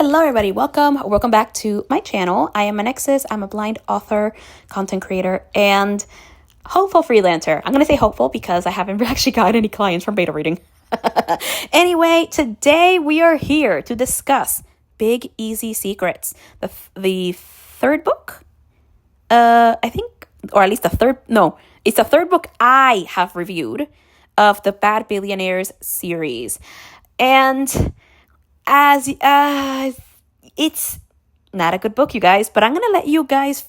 Hello everybody, welcome back to my channel. I am Anexis. I'm a blind author, content creator, and hopeful freelancer. I'm going to say hopeful because I haven't actually got any clients from beta reading. Anyway, today we are here to discuss Big Easy Secrets, the third book, I think, or at least it's the third book I have reviewed of the Bad Billionaires series. And as it's not a good book, you guys, but I'm gonna let you guys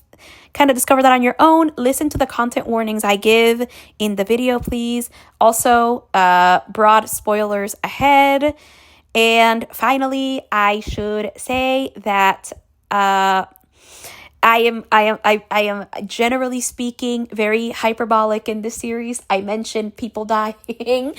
kind of discover that on your own. Listen to the content warnings I give in the video, please. Also, broad spoilers ahead. And finally, I should say that I am generally speaking very hyperbolic in this series. I mentioned people dying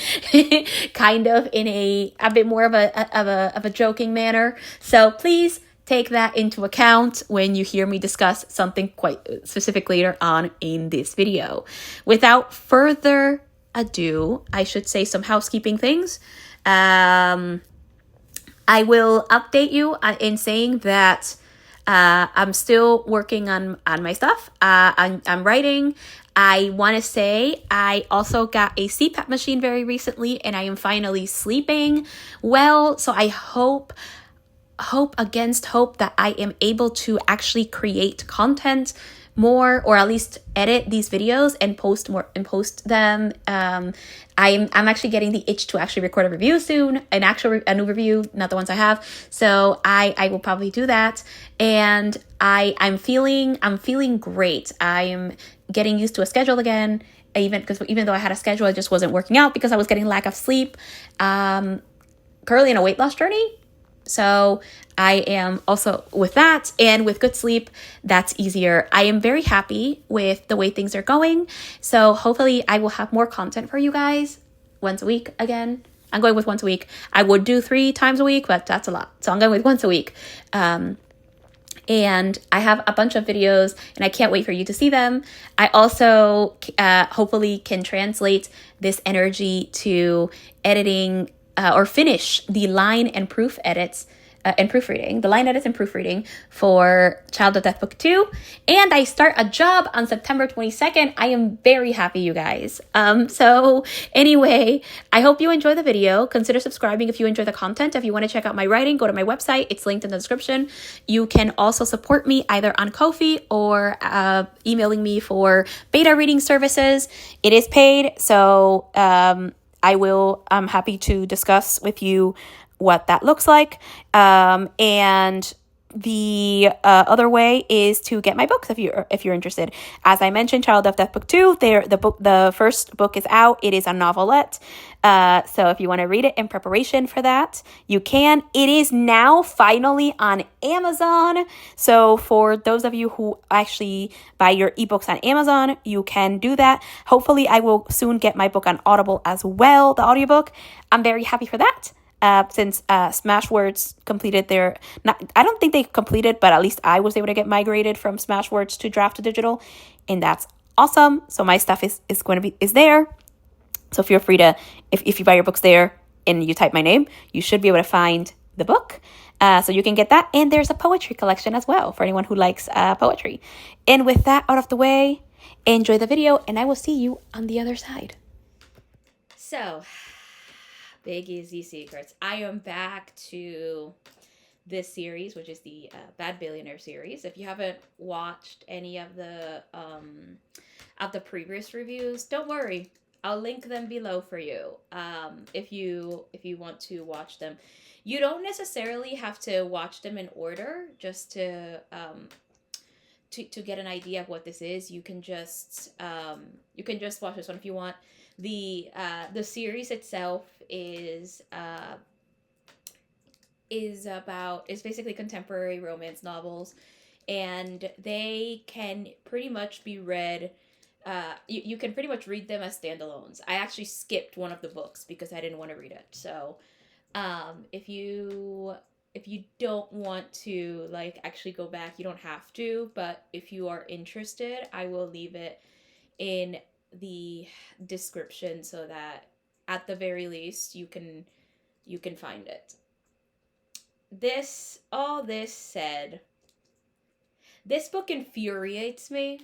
kind of in a bit more of a joking manner. So please take that into account when you hear me discuss something quite specific later on in this video. Without further ado, I should say some housekeeping things. I will update you in saying that I'm still working on my stuff. I'm writing. I want to say I also got a CPAP machine very recently, and I am finally sleeping well. So I hope against hope that I am able to actually create content more, or at least edit these videos and post them. I'm actually getting the itch to actually record a review soon, a new review, not the ones I have. So I will probably do that. And I'm feeling great. I am getting used to a schedule again. Even though I had a schedule, it just wasn't working out because I was getting lack of sleep. Currently in a weight loss journey. So I am also with that, and with good sleep, that's easier. I am very happy with the way things are going. So hopefully I will have more content for you guys once a week again. I'm going with once a week. I would do 3 times a week, but that's a lot. So I'm going with once a week. And I have a bunch of videos, and I can't wait for you to see them. I also hopefully can translate this energy to editing or finish the line and proof edits and proofreading, for Child of Death Book 2. And I start a job on September 22nd. I am very happy, you guys. So anyway, I hope you enjoy the video. Consider subscribing if you enjoy the content. If you want to check out my writing, go to my website. It's linked in the description. You can also support me either on Ko-fi or emailing me for beta reading services. It is paid, so I'm happy to discuss with you what that looks like. And the other way is to get my books if you're interested. As I mentioned, Child of Death Book 2, the first book is out. It is a novelette. So if you want to read it in preparation for that, you can. It is now finally on Amazon. So for those of you who actually buy your ebooks on Amazon, you can do that. Hopefully I will soon get my book on Audible as well, the audiobook. I'm very happy for that. Since Smashwords completed I don't think they completed, but at least I was able to get migrated from Smashwords to Draft to Digital, and that's awesome. So my stuff is there. So feel free to, if you buy your books there and you type my name, you should be able to find the book. So you can get that. And there's a poetry collection as well for anyone who likes poetry. And with that out of the way, enjoy the video, and I will see you on the other side. So, Big Easy Secrets. I am back to this series, which is the Bad Billionaire series. If you haven't watched any of the previous reviews, don't worry. I'll link them below for you. If you want to watch them, you don't necessarily have to watch them in order. Just to get an idea of what this is, you can just watch this one if you want. The series itself is basically contemporary romance novels, and they can pretty much be read. You can pretty much read them as standalones. I actually skipped one of the books because I didn't want to read it. So, if you don't want to actually go back, you don't have to. But if you are interested, I will leave it in the description so that at the very least you can find it. all this said, this book infuriates me.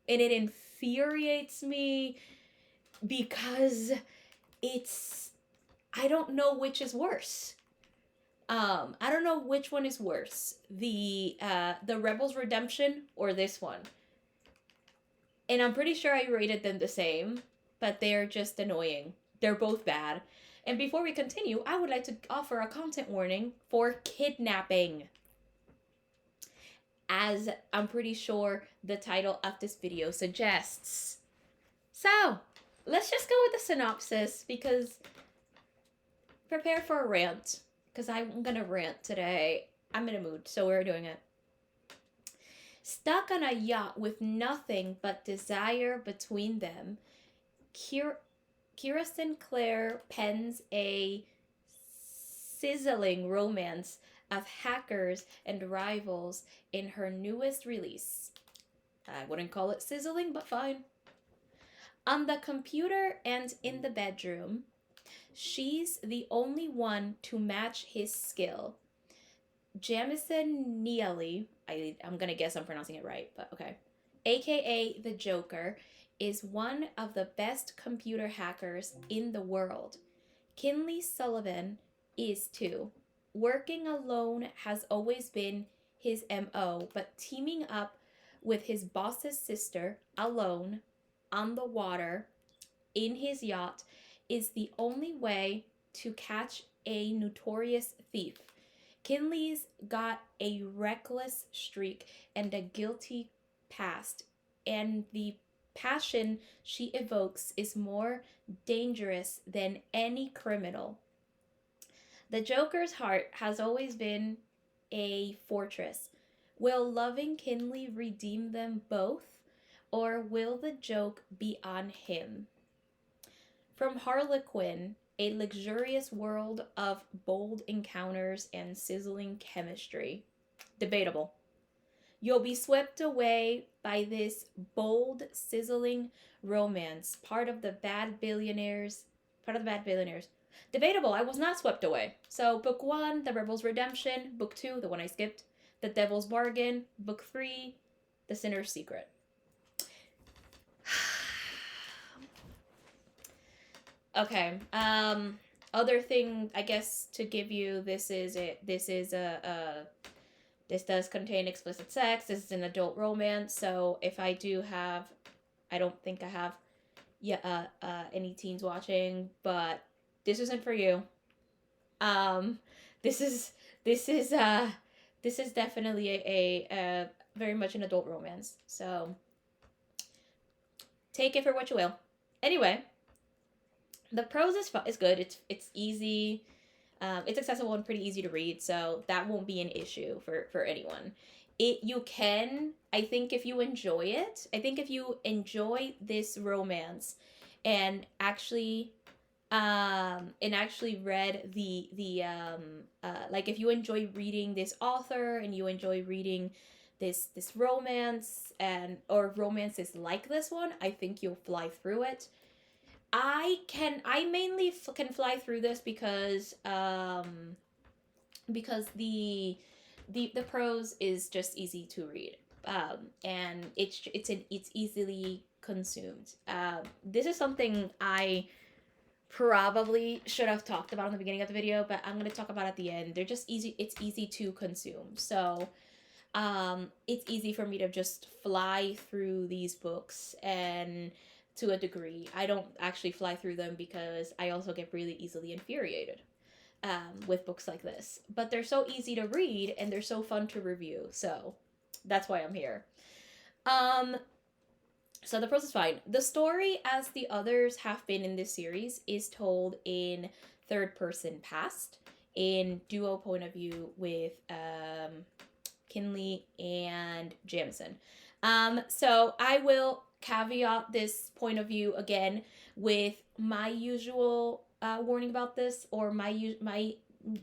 And it infuriates me because I don't know which is worse. I don't know which one is worse. The Rebels Redemption or this one. And I'm pretty sure I rated them the same, but they're just annoying. They're both bad. And before we continue, I would like to offer a content warning for Kidnapping, as I'm pretty sure the title of this video suggests. So, let's just go with the synopsis, because prepare for a rant, because I'm gonna rant today. I'm in a mood, so we're doing it. Stuck on a yacht with nothing but desire between them, Kira Sinclair pens a sizzling romance of hackers and rivals in her newest release. I wouldn't call it sizzling, but fine. On the computer and in the bedroom, she's the only one to match his skill. Jamison Neely, I'm gonna guess I'm pronouncing it right, but okay, aka the Joker, is one of the best computer hackers in the world. Kinley Sullivan is too. Working alone has always been his MO, but teaming up with his boss's sister, alone, on the water, in his yacht, is the only way to catch a notorious thief. Kinley's got a reckless streak and a guilty past, and the passion she evokes is more dangerous than any criminal. The Joker's heart has always been a fortress. Will loving Kinley redeem them both, or will the joke be on him? From Harlequin, a luxurious world of bold encounters and sizzling chemistry. Debatable. You'll be swept away by this bold, sizzling romance, part of the bad billionaires. Debatable. I was not swept away. So, book 1, The Rebel's Redemption. Book 2, the one I skipped, The Devil's Bargain. Book 3, The Sinner's Secret. Okay. Other thing, I guess, to give you, this does contain explicit sex. This is an adult romance. So if I do have, I don't think I have, any teens watching, but this isn't for you. This is definitely a very much an adult romance. So take it for what you will. Anyway, the prose is good. It's easy. It's accessible and pretty easy to read, so that won't be an issue for anyone. You can, I think, if you enjoy it, I think if you enjoy this romance and actually read the like, if you enjoy reading this author and you enjoy reading this romance, and or romances like this one, I think you'll fly through it. I mainly can fly through this because the prose is just easy to read, and it's easily consumed. This is something I probably should have talked about in the beginning of the video, but I'm gonna talk about at the end. They're just easy. It's easy to consume, so it's easy for me to just fly through these books, and to a degree, I don't actually fly through them because I also get really easily infuriated with books like this. But they're so easy to read and they're so fun to review, so that's why I'm here. So the prose is fine. The story, as the others have been in this series, is told in third person past, in duo point of view with Kinley and Jamison. So I will caveat this point of view again with my usual warning about this, or my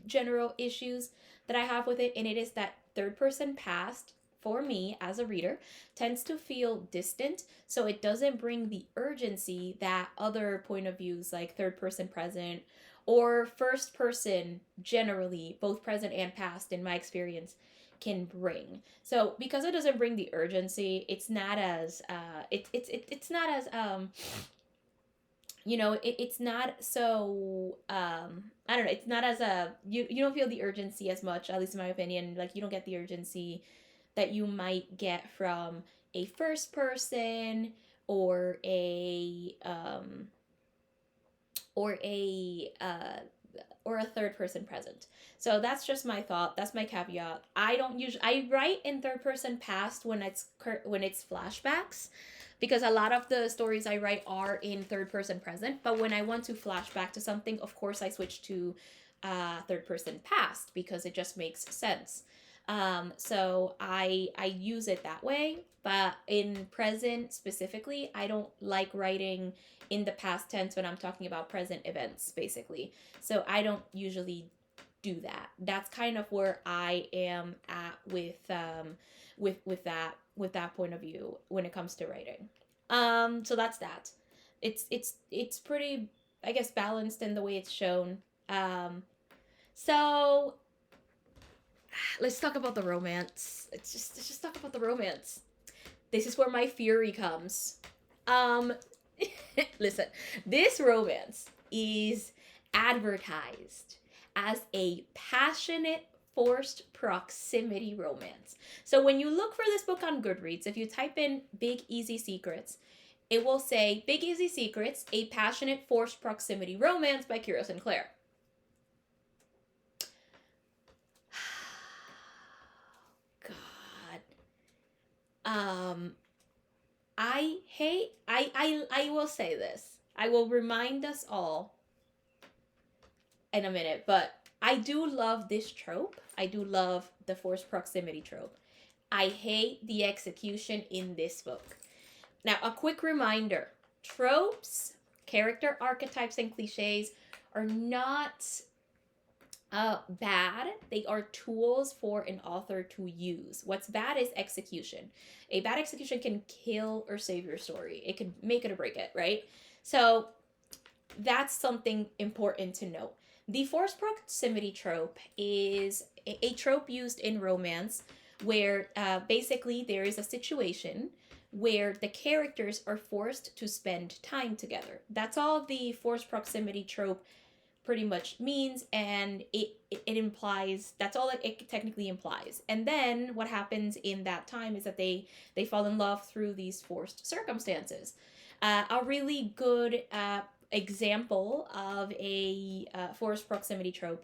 general issues that I have with it, and it is that third person past, for me as a reader, tends to feel distant, so it doesn't bring the urgency that other point of views like third person present or first person, generally both present and past in my experience, can bring. So because it doesn't bring the urgency, it's not as it's not as it's not so I don't know, it's not as a you don't feel the urgency as much, at least in my opinion. Like, you don't get the urgency that you might get from a first person or or a uh or a third person present. So that's just my thought. That's my caveat. I don't usually I write in third person past when it's flashbacks, because a lot of the stories I write are in third person present. But when I want to flash back to something, of course I switch to third person past, because it just makes sense. So I use it that way. But in present specifically, I don't like writing in the past tense when I'm talking about present events, basically. So I don't usually do that. That's kind of where I am at with that point of view when it comes to writing. So that's that. It's pretty, I guess, balanced in the way it's shown. So let's talk about the romance. Let's just talk about the romance. This is where my fury comes. Um, Listen, this romance is advertised as a passionate forced proximity romance. So when you look for this book on Goodreads, if you type in Big Easy Secrets, it will say Big Easy Secrets, a passionate forced proximity romance by Kira Sinclair. God. I will say this. I will remind us all in a minute, but I do love this trope. I do love the forced proximity trope. I hate the execution in this book. Now, a quick reminder: tropes, character archetypes, and cliches are not bad. They are tools for an author to use. What's bad is execution. A bad execution can kill or save your story. It can make it or break it, right? So that's something important to note. The forced proximity trope is a trope used in romance where basically there is a situation where the characters are forced to spend time together. That's all the forced proximity trope pretty much means, and it implies, that's all it technically implies. And then what happens in that time is that they fall in love through these forced circumstances. A really good example of a forced proximity trope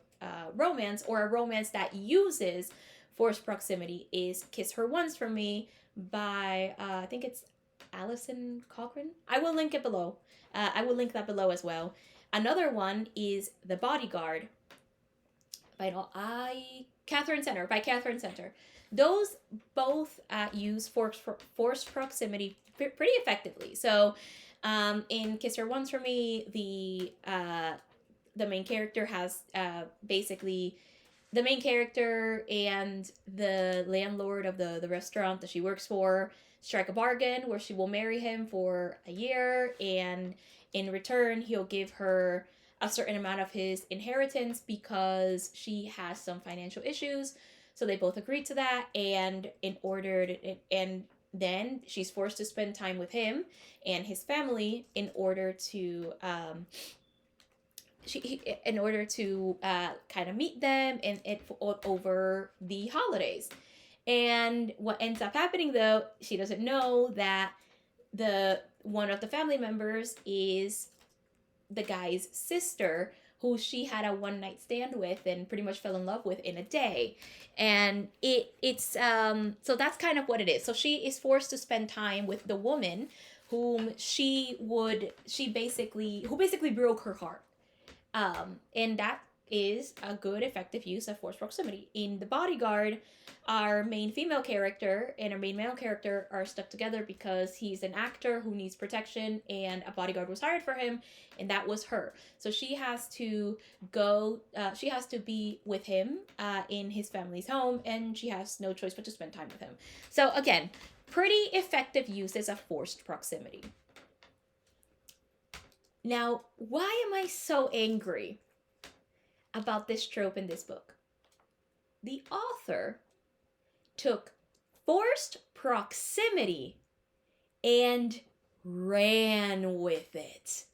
romance, or a romance that uses forced proximity, is Kiss Her Once for Me by I think it's Allison Cochran. I will link it below. I will link that below as well. Another one is The Bodyguard by Catherine Center. Those both use forced proximity pretty effectively. So in Kiss Her Once for Me, the main character has basically the main character and the landlord of the restaurant that she works for strike a bargain where she will marry him for a year, and in return he'll give her a certain amount of his inheritance because she has some financial issues. So they both agreed to that, and then she's forced to spend time with him and his family in order to kind of meet them and over the holidays. And what ends up happening, though, she doesn't know that the one of the family members is the guy's sister, who she had a one night stand with and pretty much fell in love with in a day. And it's so that's kind of what it is. So she is forced to spend time with the woman who basically broke her heart. And that is a good, effective use of forced proximity. In The Bodyguard, our main female character and our main male character are stuck together because he's an actor who needs protection, and a bodyguard was hired for him, and that was her. So she has to be with him in his family's home, and she has no choice but to spend time with him. So again, pretty effective uses of forced proximity. Now, why am I so angry about this trope in this book. The author took forced proximity and ran with it.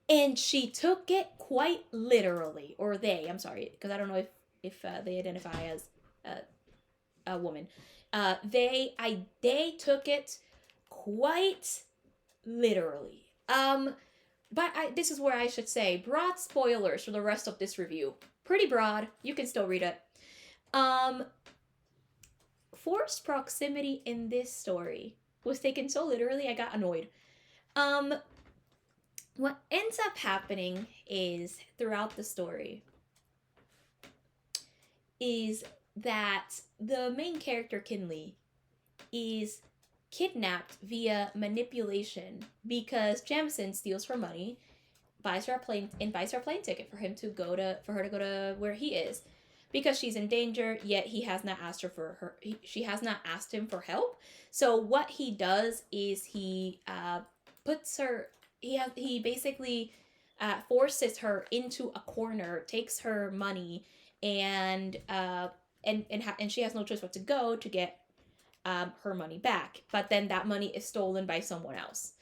And she took it quite literally, or they, I'm sorry, because I don't know if they identify as a woman. They took it quite literally. But this is where I should say broad spoilers for the rest of this review. Pretty broad. You can still read it. Forced proximity in this story was taken so literally I got annoyed. What ends up happening is throughout the story is that the main character Kinley is kidnapped via manipulation because Jamison steals her money, buys her a plane ticket for her to go to where he is, because she's in danger. Yet he has not asked her for her. She has not asked him for help. So what he does is he puts her. He basically forces her into a corner, takes her money, and she has no choice but to go to get her money back. But then that money is stolen by someone else.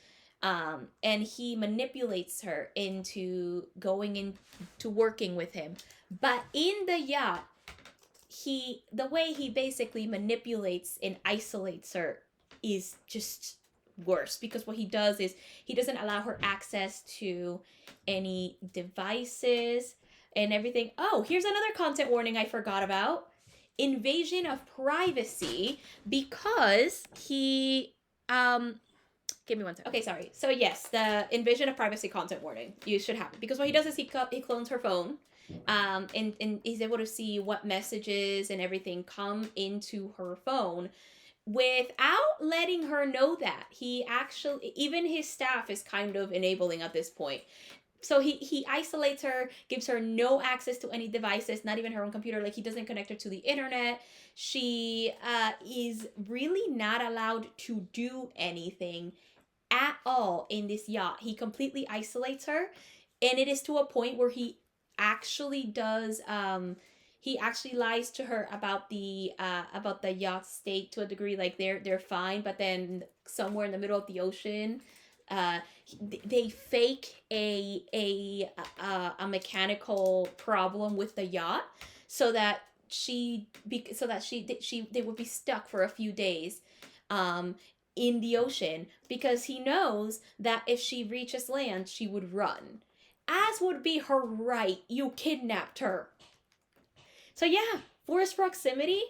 And he manipulates her into going into working with him. But in the yacht, the way he basically manipulates and isolates her is just worse, because what he does is he doesn't allow her access to any devices and everything. Oh, here's another content warning I forgot about. Invasion of privacy, because he give me one second. Okay, sorry. So yes, the invasion of privacy content warning. You should have it, because what he does is he clones her phone, and he's able to see what messages and everything come into her phone without letting her know that. He actually, even his staff is kind of enabling at this point. So he isolates her, gives her no access to any devices, not even her own computer. Like, he doesn't connect her to the internet. She is really not allowed to do anything at all in this yacht. He completely isolates her, and it is to a point where he actually does he actually lies to her about the yacht state to a degree. Like, they're fine, but then somewhere in the middle of the ocean, they fake a mechanical problem with the yacht, so that they would be stuck for a few days in the ocean, because he knows that if she reaches land, she would run, as would be her right. You kidnapped her. So yeah, forced proximity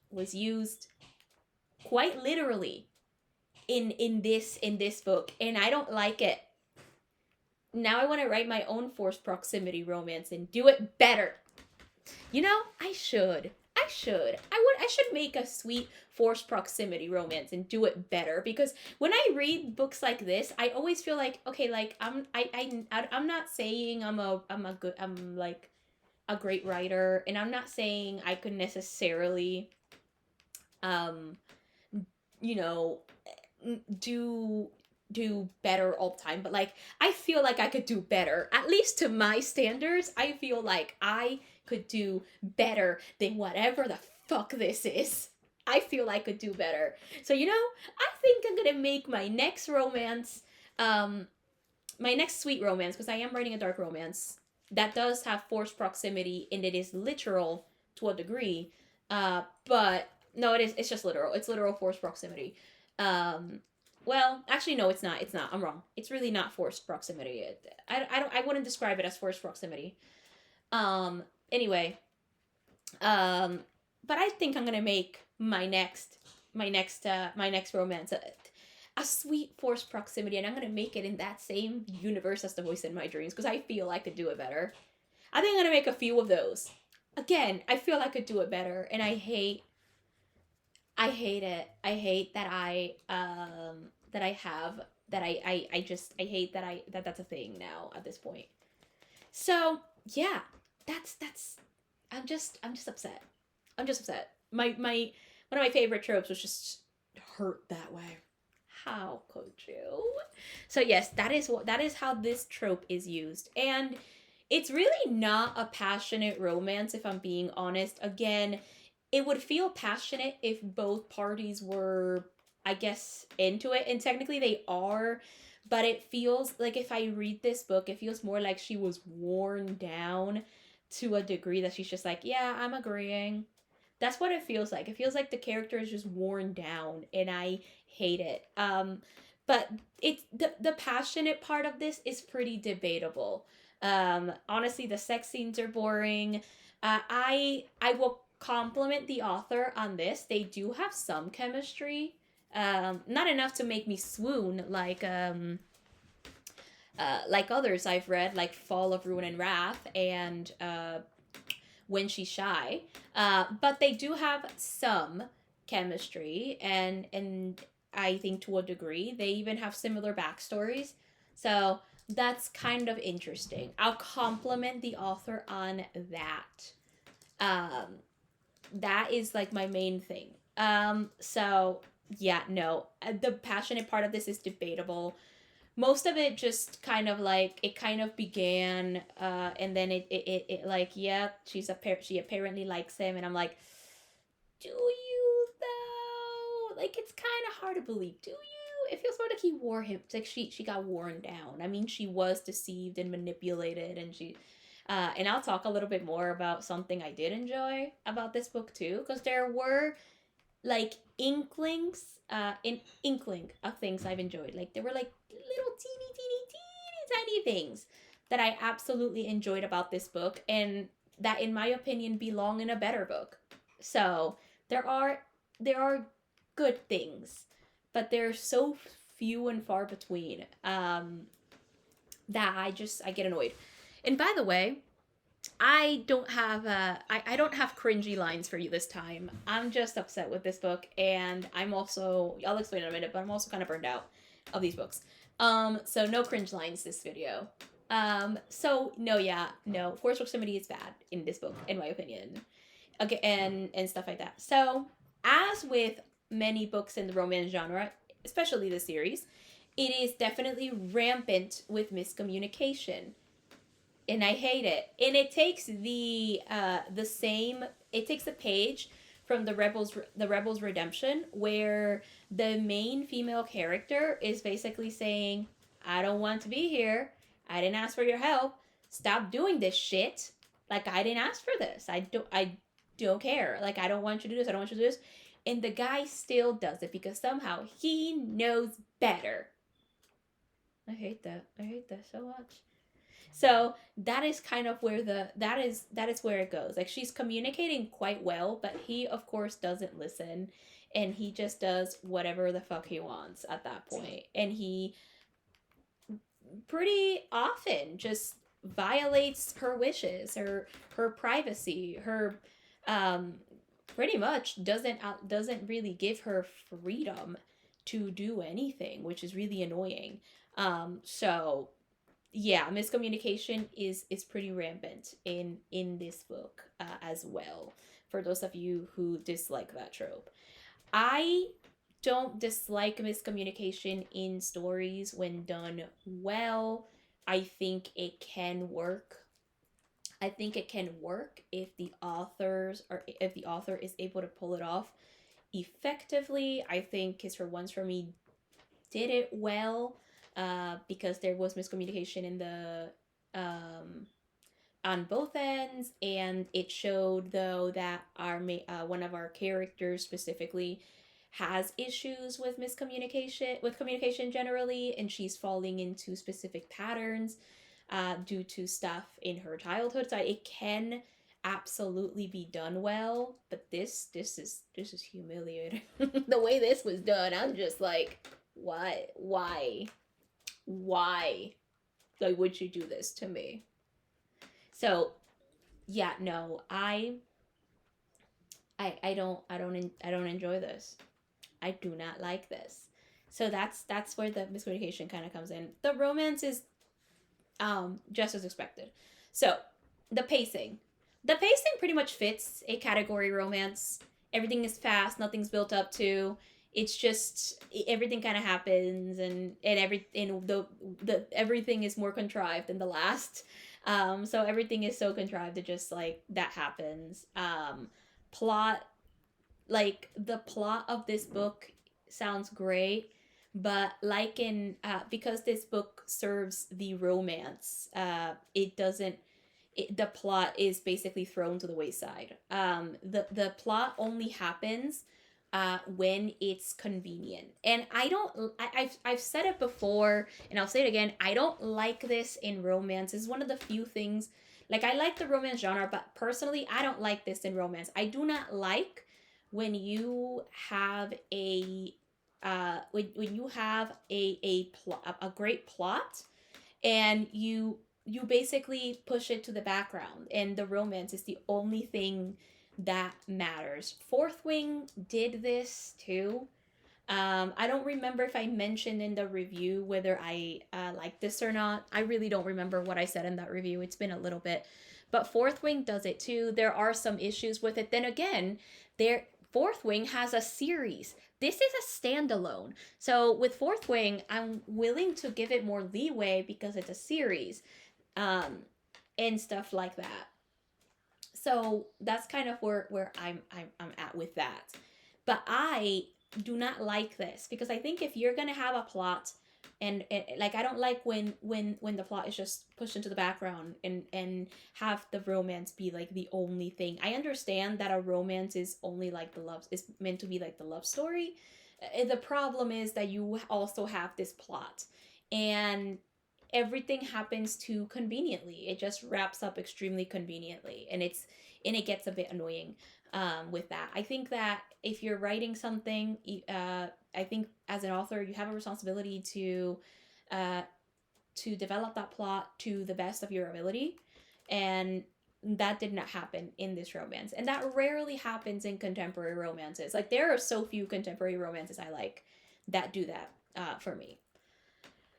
was used quite literally in this book, and I don't like it. Now I want to write my own forced proximity romance and do it better. You know, I should. I should make a sweet forced proximity romance and do it better, because when I read books like this, I always feel like, okay, like I'm not saying I'm like a great writer, and I'm not saying I could necessarily you know, do better all the time, but like, I feel like I could do better. At least to my standards, I feel like I could do better than whatever the fuck this is. I feel I could do better. So, I think I'm gonna make my next romance, my next sweet romance, because I am writing a dark romance that does have forced proximity, and it is literal to a degree. But no, it's just literal. It's literal forced proximity. Well, actually, no, it's not. It's not. I'm wrong. It's really not forced proximity. I wouldn't describe it as forced proximity. Anyway, but I think I'm gonna make my next romance a sweet forced proximity, and I'm gonna make it in that same universe as The Voice in My Dreams, because I feel I could do it better. I think I'm gonna make a few of those. Again, I feel I could do it better, and I hate it. I hate that I hate that that's a thing now at this point. So yeah, that's I'm just upset. I'm just upset. My one of my favorite tropes was just hurt that way. How could you? So yes, that is how this trope is used. And It's really not a passionate romance, if I'm being honest. Again, it would feel passionate if both parties were, I guess, into it. And technically they are. But it feels like, if I read this book, it feels more like she was worn down to a degree that she's just like, yeah, I'm agreeing. That's what it feels like. It feels like the character is just worn down, and I hate it. But it's the passionate part of this is pretty debatable. Honestly, the sex scenes are boring. I will compliment the author on this. They do have some chemistry. Not enough to make me swoon like others I've read, like Fall of Ruin and Wrath and When She's Shy. But they do have some chemistry, and I think to a degree they even have similar backstories. So that's kind of interesting. I'll compliment the author on that. Um, that is like my main thing. So yeah, no, the passionate part of this is debatable. Most of it just kind of like, it kind of began, and then it like, yeah, she apparently likes him, and I'm like, do you though? Like, it's kind of hard to believe. Do you? It feels more like he wore him. It's like she got worn down. I mean, she was deceived and manipulated, and she. And I'll talk a little bit more about something I did enjoy about this book too, because there were like an inkling of things I've enjoyed. Like, there were like little teeny things that I absolutely enjoyed about this book, and that, in my opinion, belong in a better book. So there are good things, but they're so few and far between, that I get annoyed. And by the way, I don't have cringy lines for you this time. I'm just upset with this book, and I'll explain in a minute, but I'm also kind of burned out of these books. So no cringe lines this video. So no, yeah, no, forced proximity is bad in this book, in my opinion. Okay, and stuff like that. So, as with many books in the romance genre, especially the series, it is definitely rampant with miscommunication, and I hate it. And it takes the same. It takes a page from the Rebels Redemption, where the main female character is basically saying, "I don't want to be here. I didn't ask for your help. Stop doing this shit. Like, I didn't ask for this. I don't care. Like, I don't want you to do this. I don't want you to do this." And the guy still does it because somehow he knows better. I hate that. I hate that so much. So that is kind of where that is where it goes. Like, she's communicating quite well, but he of course doesn't listen, and he just does whatever the fuck he wants at that point. And he pretty often just violates her wishes, her privacy, her um pretty much doesn't really give her freedom to do anything, which is really annoying. So yeah, miscommunication is pretty rampant in this book, as well, for those of you who dislike that trope. I don't dislike miscommunication in stories when done well. I think it can work. I think it can work if the author is able to pull it off effectively. I think Kiss for Once for Me did it well, because there was miscommunication in the on both ends, and it showed though that one of our characters specifically has issues with communication generally, and she's falling into specific patterns, due to stuff in her childhood. So it can absolutely be done well, but this is humiliating. The way this was done, I'm just like, why like would you do this to me? So yeah, no, I don't enjoy this. I do not like this. So that's where the miscommunication kind of comes in. The romance is just as expected. So the pacing. The pacing pretty much fits a category romance. Everything is fast, nothing's built up to. It's just everything kind of happens, and everything is more contrived than the last. So everything is so contrived to just like that happens. Plot, like the plot of this book sounds great, but like in because this book serves the romance, it doesn't. The plot is basically thrown to the wayside. The plot only happens when it's convenient, and I don't. I've said it before, and I'll say it again. I don't like this in romance. It's one of the few things. Like I like the romance genre, but personally, I don't like this in romance. I do not like when you have a when you have a great plot, and you basically push it to the background, and the romance is the only thing that matters. Fourth Wing did this too. I don't remember if I mentioned in the review whether I like this or not. I really don't remember what I said in that review. It's been a little bit. But Fourth Wing does it too. There are some issues with it. Then again, there Fourth Wing has a series. This is a standalone. So with Fourth Wing, I'm willing to give it more leeway because it's a series, um, and stuff like that. So that's kind of where I'm at with that. But I do not like this because I think if you're gonna have a plot, and like I don't like when the plot is just pushed into the background, and have the romance be like the only thing. I understand that a romance is only like the love is meant to be like the love story. The problem is that you also have this plot, and everything happens too conveniently. It just wraps up extremely conveniently, and it gets a bit annoying with that. I think that if you're writing something, I think as an author you have a responsibility uh, to develop that plot to the best of your ability, and that did not happen in this romance, and that rarely happens in contemporary romances. Like there are so few contemporary romances I like that do that for me.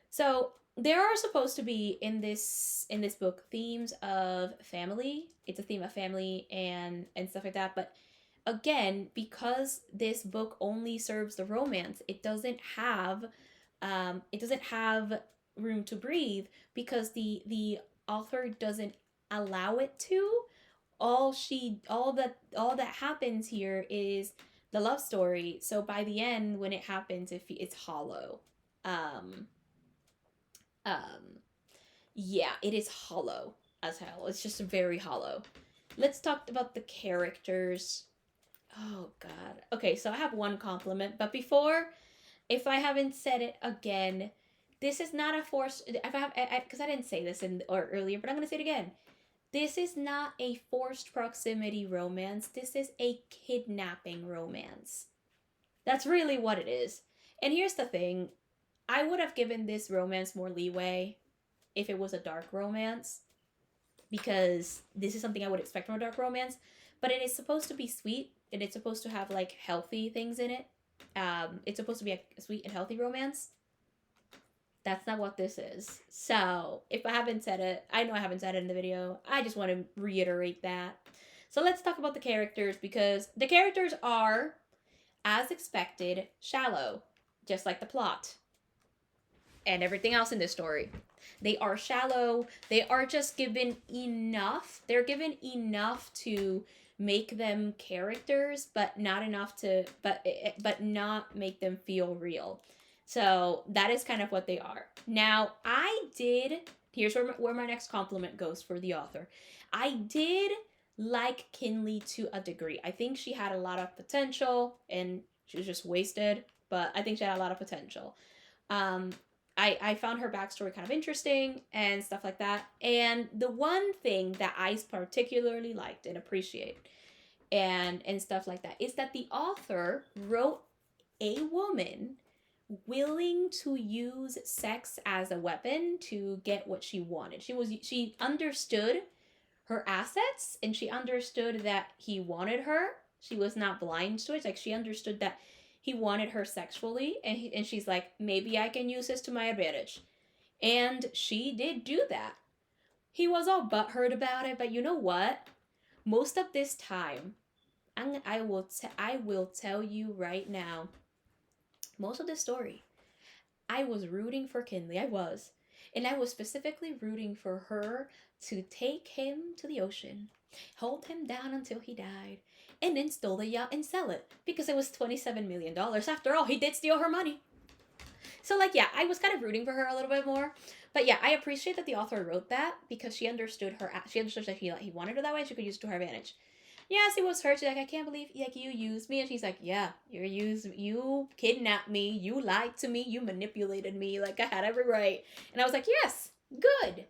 So there are supposed to be in this book themes of family. It's a theme of family and stuff like that. But again, because this book only serves the romance, it doesn't have room to breathe because the author doesn't allow it to. All that happens here is the love story. So by the end, when it happens, it's hollow. Um, um, yeah, it is hollow as hell. It's just very hollow. Let's talk about the characters. Oh god. Okay, so I have one compliment, but before, if I haven't said it again, this is not a forced. If I have, because I didn't say this in or earlier, but I'm gonna say it again. This is not a forced proximity romance. This is a kidnapping romance. That's really what it is. And here's the thing: I would have given this romance more leeway if it was a dark romance, because this is something I would expect from a dark romance, but it is supposed to be sweet, and it's supposed to have like healthy things in it. It's supposed to be a sweet and healthy romance. That's not what this is. So if I haven't said it, I know I haven't said it in the video. I just want to reiterate that. So let's talk about the characters, because the characters are, as expected, shallow, just like the plot and everything else in this story. They are shallow. They are just given enough. They're given enough to make them characters, but not enough to but not make them feel real. So that is kind of what they are. Now, I did here's where my next compliment goes for the author. I did like Kinley to a degree. I think she had a lot of potential, and she was just wasted, but I think she had a lot of potential. Um, I found her backstory kind of interesting and stuff like that. And the one thing that I particularly liked and appreciate and stuff like that is that the author wrote a woman willing to use sex as a weapon to get what she wanted. She understood her assets, and she understood that he wanted her. She was not blind to it. Like she understood that he wanted her sexually, and she's like, maybe I can use this to my advantage. And she did do that. He was all butthurt about it, but you know what? Most of this time, I will tell you right now, most of this story, I was rooting for Kinley. I was. And I was specifically rooting for her to take him to the ocean, hold him down until he died, and then steal the yacht and sell it because it was $27 million. After all, he did steal her money. So, like, yeah, I was kind of rooting for her a little bit more. But yeah, I appreciate that the author wrote that because she understood her. She understood that he wanted her that way. She could use it to her advantage. Yes, it was her. She's like, I can't believe like you used me, and she's like, yeah, you kidnapped me, you lied to me, you manipulated me, like I had every right. And I was like, yes, good.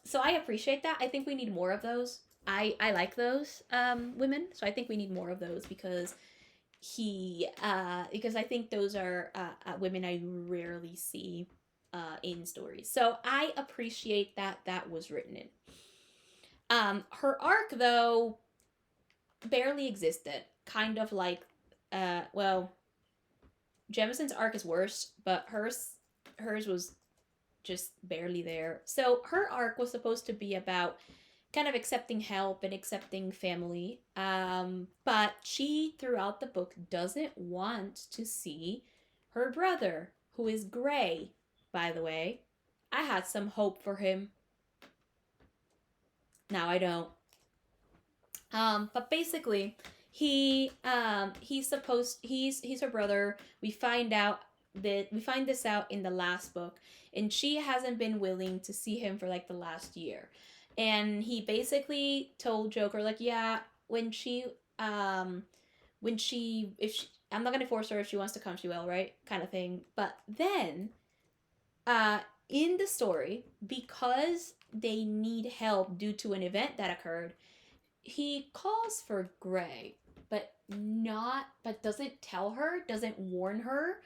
So I appreciate that. I think we need more of those. I like those women, so I think we need more of those because I think those are women I rarely see in stories. So I appreciate that that was written in. Her arc though barely existed. Kind of like, well, Jemisin's arc is worse, but hers was just barely there. So her arc was supposed to be about kind of accepting help and accepting family. But she, throughout the book, doesn't want to see her brother, who is gray, by the way. I had some hope for him. Now I don't. But basically, he's her brother. We find this out in the last book, and she hasn't been willing to see him for like the last year. And he basically told Joker like, yeah, when she if she, I'm not gonna force her, if she wants to come she will, right, kind of thing. But then uh in the story, because they need help due to an event that occurred, he calls for Gray, but doesn't tell her, doesn't warn her.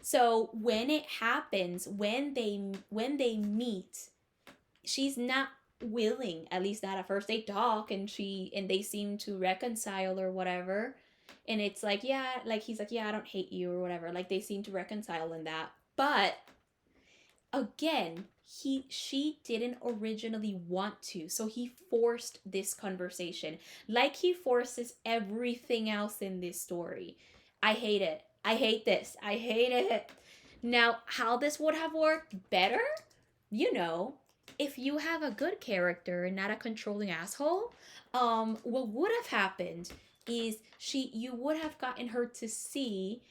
So when it happens, when they meet, she's not willing, at least not at first. They talk and they seem to reconcile or whatever. And it's like, yeah, like he's like, yeah, I don't hate you or whatever. Like they seem to reconcile in that. But again, she didn't originally want to, so he forced this conversation, like he forces everything else in this story. I hate it. I hate this. I hate it. Now, how this would have worked better, you know, if you have a good character and not a controlling asshole, what would have happened is you would have gotten her to see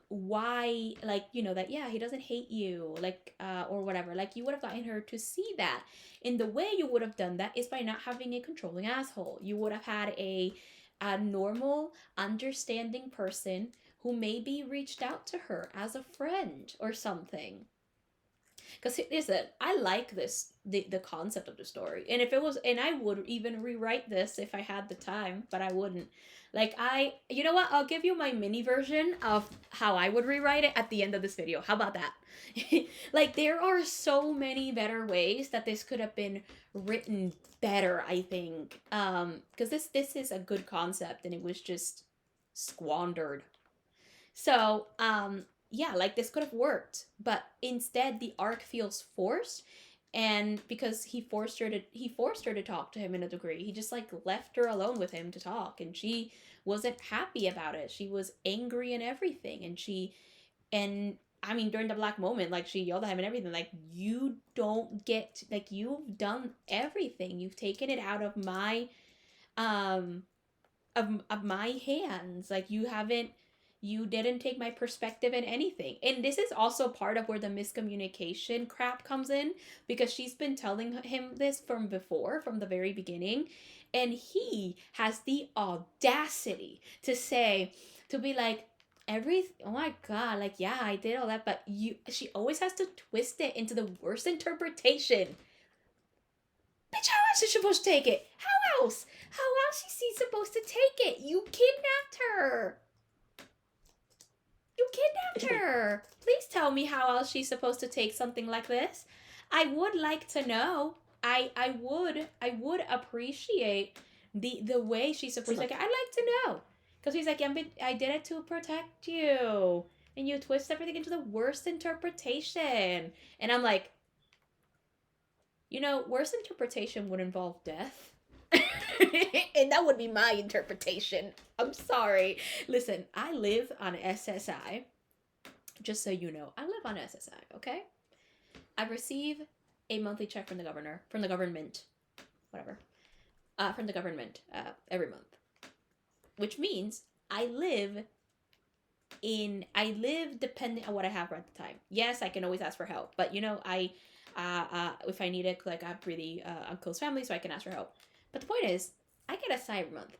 why, like, you know, that yeah, he doesn't hate you, like or whatever. Like you would have gotten her to see that. And the way you would have done that is by not having a controlling asshole. You would have had a normal understanding person who maybe reached out to her as a friend or something. Because listen, I like the concept of the story, and if it was, and I would even rewrite this if I had the time, but I wouldn't. Like you know what? I'll give you my mini version of how I would rewrite it at the end of this video. How about that? Like there are so many better ways that this could have been written better. I think, because this is a good concept, and it was just squandered. So, yeah, like this could have worked, but instead the arc feels forced, and because he forced her to talk to him in a degree. He just like left her alone with him to talk, and she wasn't happy about it. She was angry and everything, and I mean during the black moment, like she yelled at him and everything, like you don't get, like you've done everything. You've taken it out of my um of my hands. Like you didn't take my perspective in anything. And this is also part of where the miscommunication crap comes in, because she's been telling him this from before, from the very beginning, and he has the audacity to be like, oh my god, like yeah, I did all that, but she always has to twist it into the worst interpretation. Bitch, how else is she supposed to take it? How else? How else is she supposed to take it? You kidnapped her. You kidnapped her. Please tell me how else she's supposed to take something like this. I would like to know. I would appreciate the way she's supposed to. Like, I'd like to know, because he's like, I did it to protect you, and you twist everything into the worst interpretation. And I'm like, worst interpretation would involve death. And that would be my interpretation. I'm sorry. Listen, I live on SSI. Just so you know, I live on SSI, okay? I receive a monthly check from the government, whatever, from the government every month, which means I live depending on what I have at the time. Yes, I can always ask for help, but if I need it, like I have really close family, so I can ask for help. But the point is, I get a salary every month.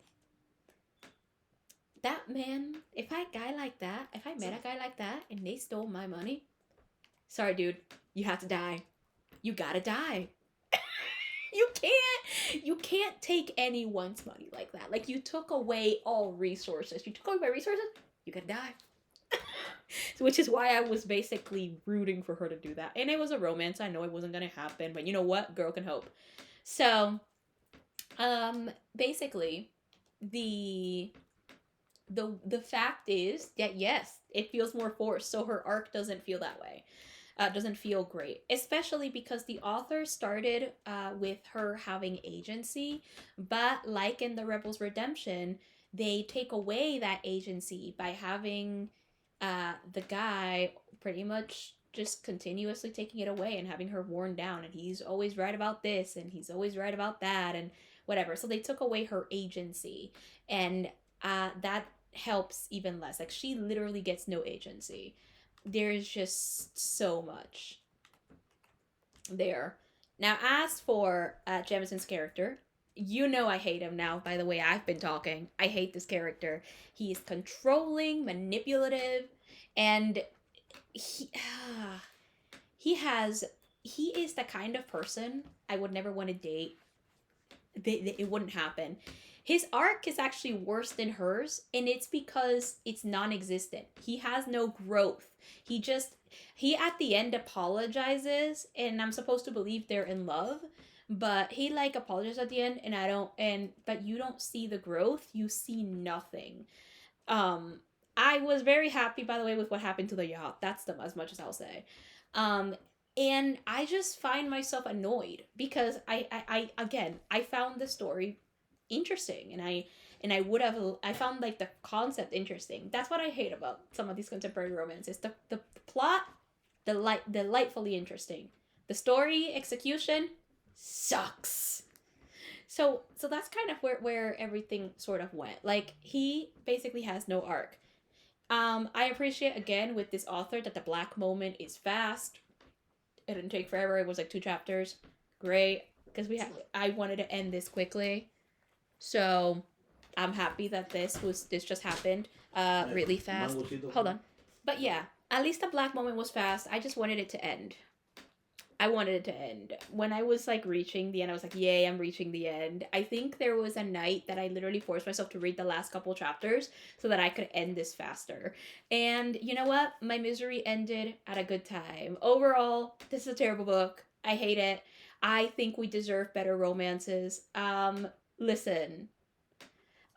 That man, if I met a guy like that and they stole my money, sorry, dude, you have to die. You gotta die. You can't take anyone's money like that. Like, you took away all resources. You took away my resources, you gotta die. Which is why I was basically rooting for her to do that. And it was a romance. I know it wasn't gonna happen, but you know what? Girl can hope. So, basically, the the fact is that yes, it feels more forced. So her arc doesn't feel that way. Doesn't feel great, especially because the author started with her having agency, but like in the Rebels Redemption, they take away that agency by having the guy pretty much just continuously taking it away and having her worn down, and he's always right about this and he's always right about that and whatever. So they took away her agency, and that helps even less. Like, she literally gets no agency. There's just so much there. Now, as for Jamison's character, you know I hate him now, by the way I've been talking. I hate this character. He's controlling, manipulative, and he he has he is the kind of person I would never want to date. It wouldn't happen. His arc is actually worse than hers, and it's because it's non-existent. He has no growth. He at the end apologizes, and I'm supposed to believe they're in love, but he like apologizes at the end, and I don't and but you don't see the growth. You see nothing. Um I was very happy, by the way, with what happened to the yacht. That's as much as I'll say. Um and I just find myself annoyed because I found the story interesting, and I found like the concept interesting. That's what I hate about some of these contemporary romances. The plot, delightfully interesting. The story execution sucks. So that's kind of where everything sort of went. Like, he basically has no arc. I appreciate again with this author that the black moment is fast. It didn't take forever. It was like 2 chapters. Great, because I wanted to end this quickly. So I'm happy that this just happened really fast. Hold on. But yeah, at least the black moment was fast. I just wanted it to end. I wanted it to end. When I was like reaching the end, I was like, yay, I'm reaching the end. I think there was a night that I literally forced myself to read the last couple chapters so that I could end this faster. And you know what? My misery ended at a good time. Overall, this is a terrible book. I hate it. I think we deserve better romances. Listen,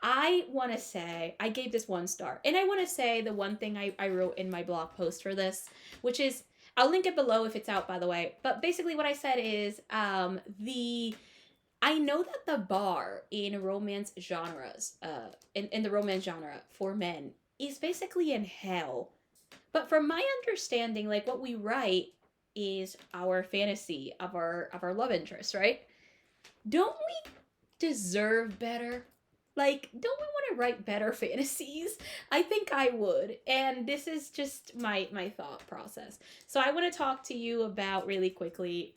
I want to say I gave this 1 star. And I want to say the one thing I wrote in my blog post for this, which is, I'll link it below if it's out, by the way. But basically what I said is I know that the bar in romance genres, in the romance genre for men is basically in hell. But from my understanding, like, what we write is our fantasy of our love interest, right? Don't we deserve better? Like, don't we want to write better fantasies? I think I would. And this is just my thought process. So I want to talk to you about really quickly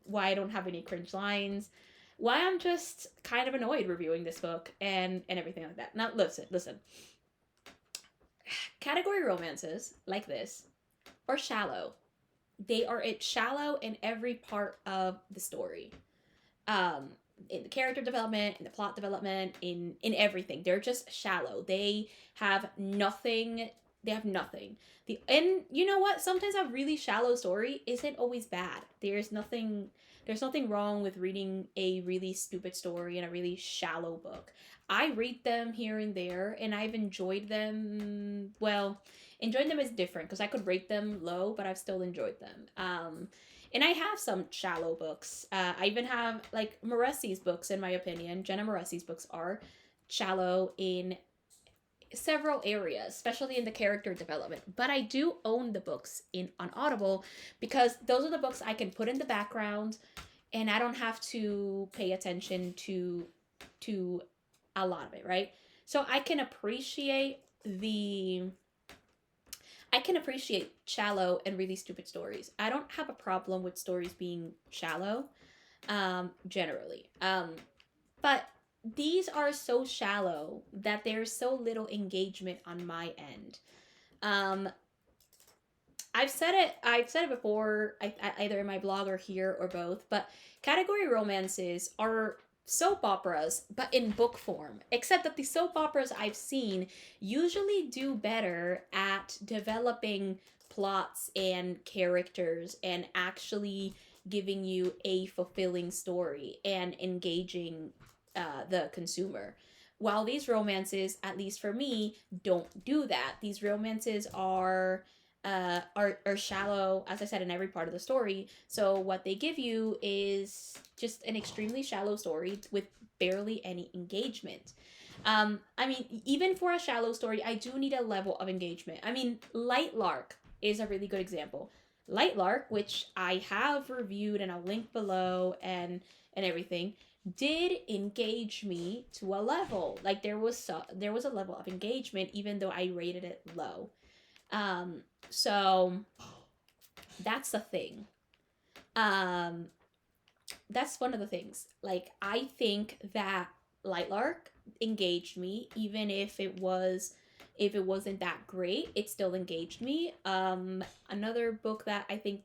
why I don't have any cringe lines, why I'm just kind of annoyed reviewing this book and everything like that. Now, listen. Category romances like this are shallow. They are shallow in every part of the story. In the character development, in the plot development, in everything. They're just shallow. They have nothing. And you know what? Sometimes a really shallow story isn't always bad. There's nothing wrong with reading a really stupid story in a really shallow book. I read them here and there, and I've enjoyed them. Well, enjoying them is different because I could rate them low, but I've still enjoyed them. And I have some shallow books. I even have, like, Moressi's books, in my opinion. Jenna Moressi's books are shallow in several areas, especially in the character development. But I do own the books in on Audible because those are the books I can put in the background and I don't have to pay attention to a lot of it, right? So I can appreciate shallow and really stupid stories. I don't have a problem with stories being shallow, generally. But these are so shallow that there's so little engagement on my end. Um, I've said it before, either in my blog or here or both. But category romances are soap operas, but in book form. Except that the soap operas I've seen usually do better at developing plots and characters and actually giving you a fulfilling story and engaging the consumer. While these romances, at least for me, don't do that. These romances are shallow, as I said, in every part of the story. So what they give you is just an extremely shallow story with barely any engagement. I mean, even for a shallow story, I do need a level of engagement. I mean, Light Lark is a really good example. Light Lark, which I have reviewed and I'll link below and everything, did engage me to a level. Like there was a level of engagement even though I rated it low. Um, so that's the thing. Um, that's one of the things. Like I think that Lightlark engaged me, even if it wasn't that great, it still engaged me. Another book that I think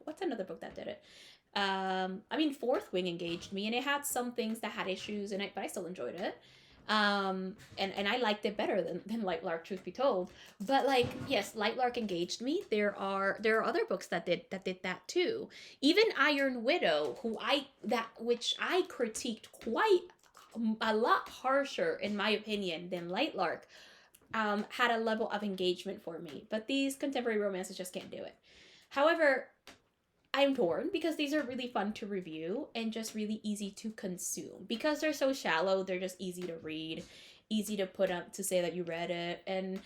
what's another book that did it? I mean, Fourth Wing engaged me, and it had some things that had issues in it, but I still enjoyed it. And I liked it better than Light Lark, truth be told. But like, yes, Light Lark engaged me. There are other books that did that too. Even Iron Widow, which I critiqued quite a lot harsher in my opinion than Light Lark, had a level of engagement for me. But these contemporary romances just can't do it. However, I'm torn because these are really fun to review and just really easy to consume. Because they're so shallow, they're just easy to read, easy to put up to say that you read it. And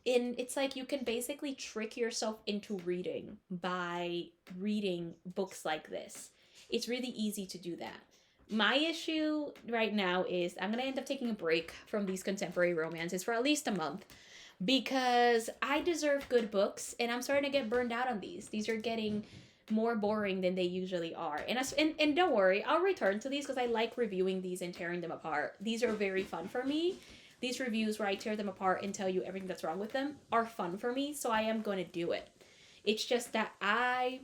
it's like you can basically trick yourself into reading by reading books like this. It's really easy to do that. My issue right now is I'm going to end up taking a break from these contemporary romances for at least a month because I deserve good books and I'm starting to get burned out on these. These are getting more boring than they usually are. And don't worry, I'll return to these because I like reviewing these and tearing them apart. These are very fun for me. These reviews where I tear them apart and tell you everything that's wrong with them are fun for me, so I am going to do it. It's just that I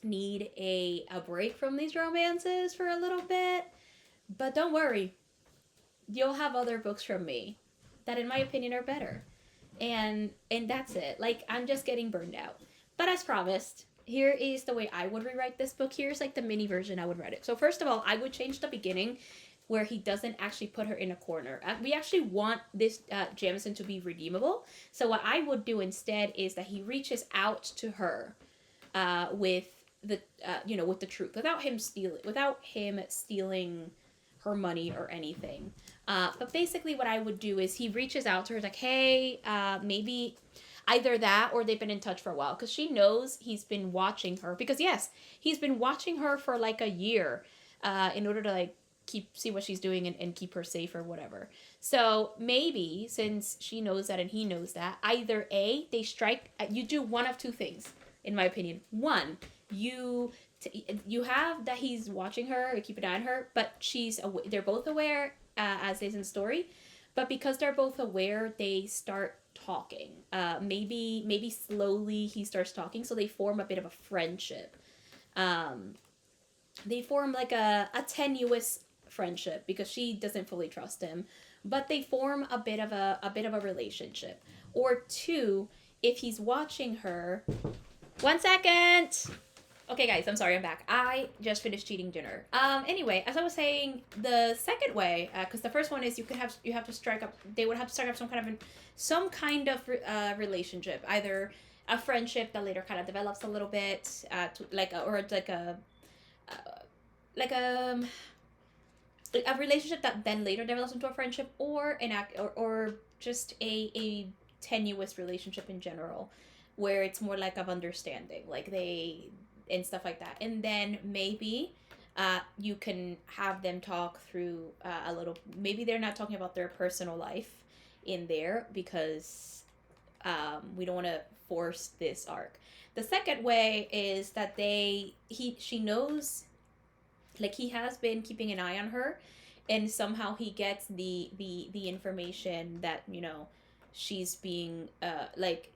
need a break from these romances for a little bit. But don't worry, you'll have other books from me that in my opinion are better. And that's it. Like I'm just getting burned out. But as promised, here is the way I would rewrite this book. Here's like the mini version I would write it. So first of all, I would change the beginning where he doesn't actually put her in a corner. We actually want this Jameson to be redeemable. So what I would do instead is that he reaches out to her with the with the truth without him stealing her money or anything. But basically what I would do is he reaches out to her like, hey, maybe either that or they've been in touch for a while because she knows he's been watching her because yes, he's been watching her for like a year in order to like see what she's doing and keep her safe or whatever. So maybe since she knows that and he knows that, either A, they strike, you do one of two things in my opinion. One, you have that he's watching her or keep an eye on her, but they're both aware as is in the story, but because they're both aware, they start talking. Maybe slowly he starts talking, so they form a bit of a friendship. They form like a tenuous friendship because she doesn't fully trust him, but they form a bit of a relationship. Or two, if he's watching her, 1 second. Okay, guys, I'm sorry, I'm back. I just finished eating dinner. Anyway, as I was saying, the second way, because the first one is you have to strike up. They would have to strike up some kind of relationship, either a friendship that later kind of develops a little bit, like a a relationship that then later develops into a friendship, or an act, or just a tenuous relationship in general, where it's more like of understanding, like they and stuff like that. And then maybe you can have them talk through a little. Maybe they're not talking about their personal life in there because we don't want to force this arc. The second way is that she knows, like, he has been keeping an eye on her, and somehow he gets the information that, she's being like,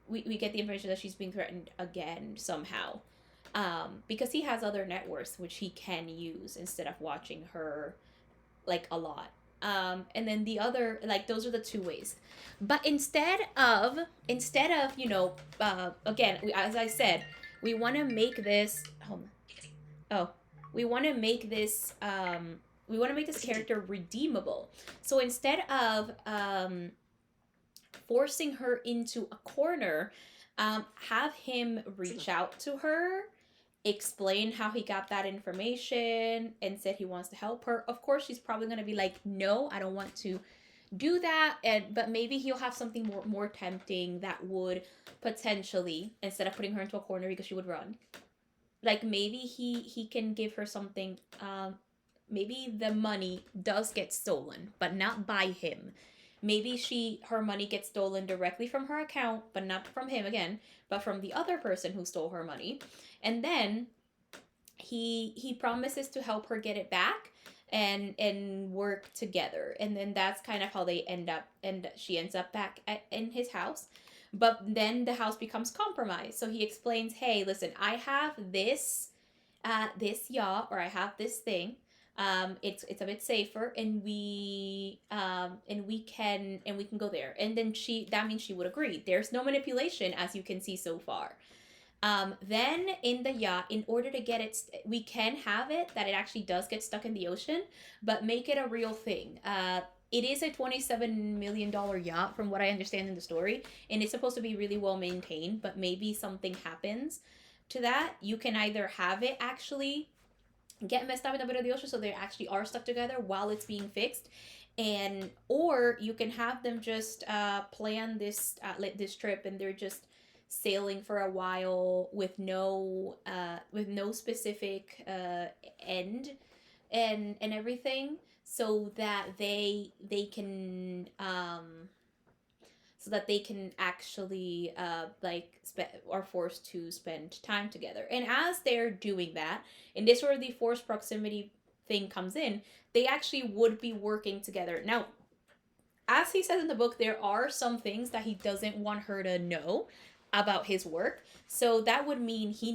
we get the information that she's being threatened again somehow, because he has other networks which he can use instead of watching her like a lot. And then the other, like, those are the two ways. But instead of again, as I said, we want to make this oh we want to make this character redeemable. So instead of forcing her into a corner, have him reach out to her, explain how he got that information, and said he wants to help her. Of course, she's probably going to be like, no, I don't want to do that. But maybe he'll have something more tempting that would potentially, instead of putting her into a corner because she would run, like, maybe he can give her something. Maybe the money does get stolen, but not by him. Maybe her money gets stolen directly from her account, but not from him again, but from the other person who stole her money. And then he promises to help her get it back, and work together. And then that's kind of how they end up, and she ends up back in his house. But then the house becomes compromised. So he explains, hey, listen, I have this yacht, or I have this thing. It's a bit safer, and we can go there. And then that means she would agree. There's no manipulation, as you can see so far. Then in the yacht, in order to get it, we can have it that it actually does get stuck in the ocean, but make it a real thing. It is a $27 million yacht, from what I understand in the story, and it's supposed to be really well maintained, but maybe something happens to that. You can either have it actually get messed up in the middle of the ocean, so they actually are stuck together while it's being fixed, or you can have them just plan this trip, and they're just sailing for a while with no specific end, and everything, so that they can actually are forced to spend time together. And as they're doing that, and this where the forced proximity thing comes in, they actually would be working together. Now, as he says in the book, there are some things that he doesn't want her to know about his work. So that would mean he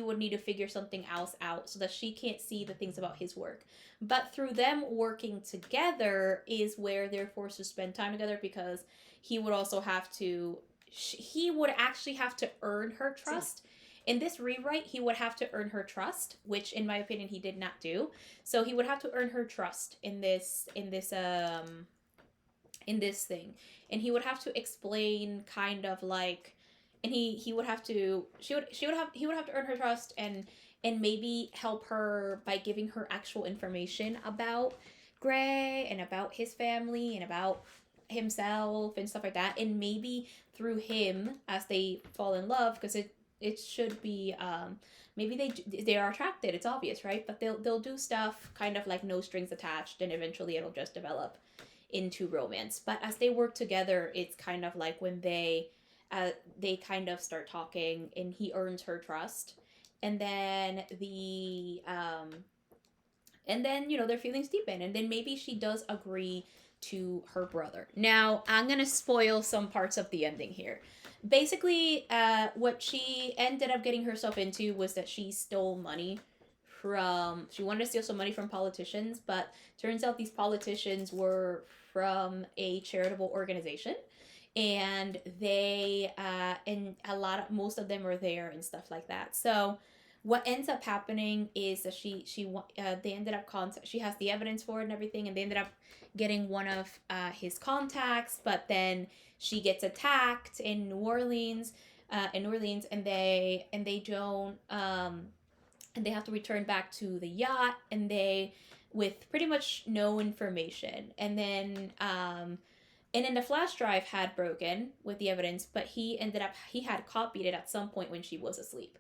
would need to figure something else out so that she can't see the things about his work. But through them working together is where they're forced to spend time together, because he would also have to he would actually have to earn her trust. In this rewrite, he would have to earn her trust, which in my opinion he did not do. So he would have to earn her trust in this thing, and he would have to explain kind of like, and he would have to he would have to earn her trust, and maybe help her by giving her actual information about Gray and about his family and about himself and stuff like that. And maybe through him, as they fall in love, because it should be maybe they are attracted, it's obvious, right? But they'll do stuff kind of like no strings attached, and eventually it'll just develop into romance. But as they work together, it's kind of like when they kind of start talking, and he earns her trust, and then their feelings deepen, and then maybe she does agree to her brother. Now, I'm gonna spoil some parts of the ending here. Basically, what she ended up getting herself into was that she stole money she wanted to steal some money from politicians, but turns out these politicians were from a charitable organization, and most of them are there and stuff like that. So what ends up happening is that they ended up she has the evidence for it and everything, and they ended up getting one of his contacts, but then she gets attacked in New Orleans, and they don't and they have to return back to the yacht, and with pretty much no information. And then the flash drive had broken with the evidence, but he had copied it at some point when she was asleep.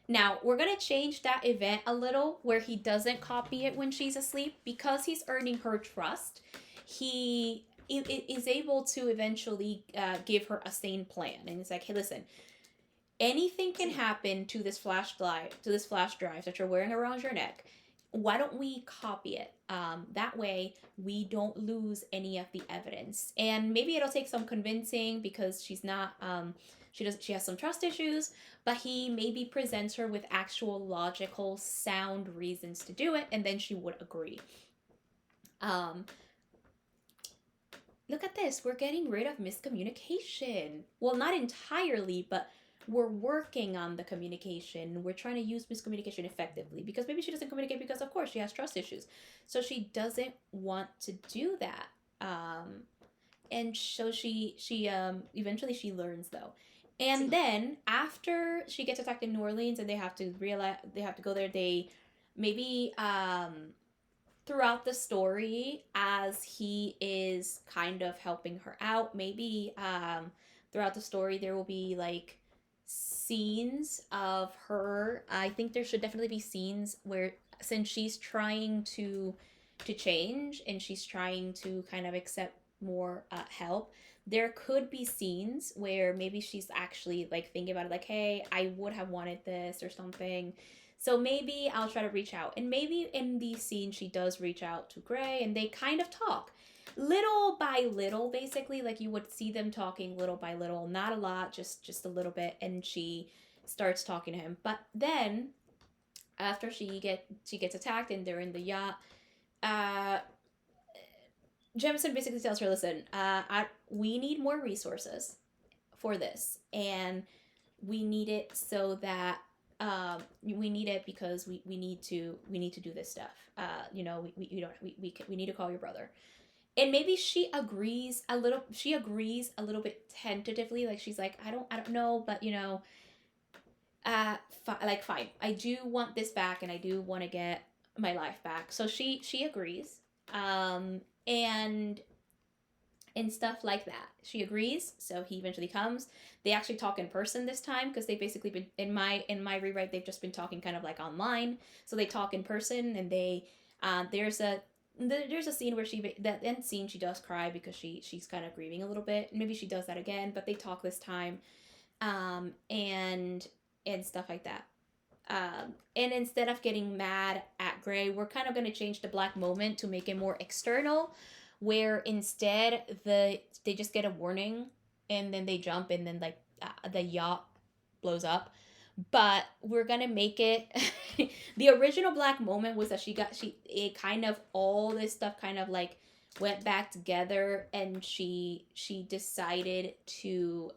Now, we're going to change that event a little where he doesn't copy it when she's asleep because he's earning her trust. He is able to eventually give her a sane plan. And it's like, hey, listen, anything can happen to this flash drive that you're wearing around your neck. Why don't we copy it? That way we don't lose any of the evidence. And maybe it'll take some convincing because she's not she has some trust issues, but he maybe presents her with actual logical sound reasons to do it, and then she would agree. um Look at this, we're getting rid of miscommunication. Well, not entirely, but we're working on the communication. We're trying to use miscommunication effectively because maybe she doesn't communicate because, of course, she has trust issues. So she doesn't want to do that. And so she eventually she learns though. And then after she gets attacked in New Orleans and they have to realize they have to go there, they maybe throughout the story as he is kind of helping her out. Maybe throughout the story there will be like scenes of her. I think there should definitely be scenes where since she's trying to change and she's trying to kind of accept more help, there could be scenes where maybe she's actually like thinking about it like, hey, I would have wanted this or something. So maybe I'll try to reach out. And maybe in these scenes, she does reach out to Gray and they kind of talk little by little, basically. Like you would see them talking little by little, not a lot, just a little bit. And she starts talking to him. But then after she gets attacked and they're in the yacht, Jemison basically tells her, listen, we need more resources for this. And we need it so that we need it because we need to do this stuff. We need to call your brother. And maybe she agrees a little bit tentatively, like she's like, I don't know, but fine, I do want this back and I do want to get my life back. So she agrees. And stuff like that. She agrees, so he eventually comes. They actually talk in person this time because they've basically been in my rewrite. They've just been talking kind of like online. So they talk in person, and they there's a scene where that end scene she does cry because she's kind of grieving a little bit. Maybe she does that again, but they talk this time, and stuff like that. And instead of getting mad at Gray, we're kind of going to change the black moment to make it more external, where instead they just get a warning and then they jump and then like the yacht blows up. But we're gonna make it the original black moment was that it kind of all this stuff kind of like went back together, and she decided to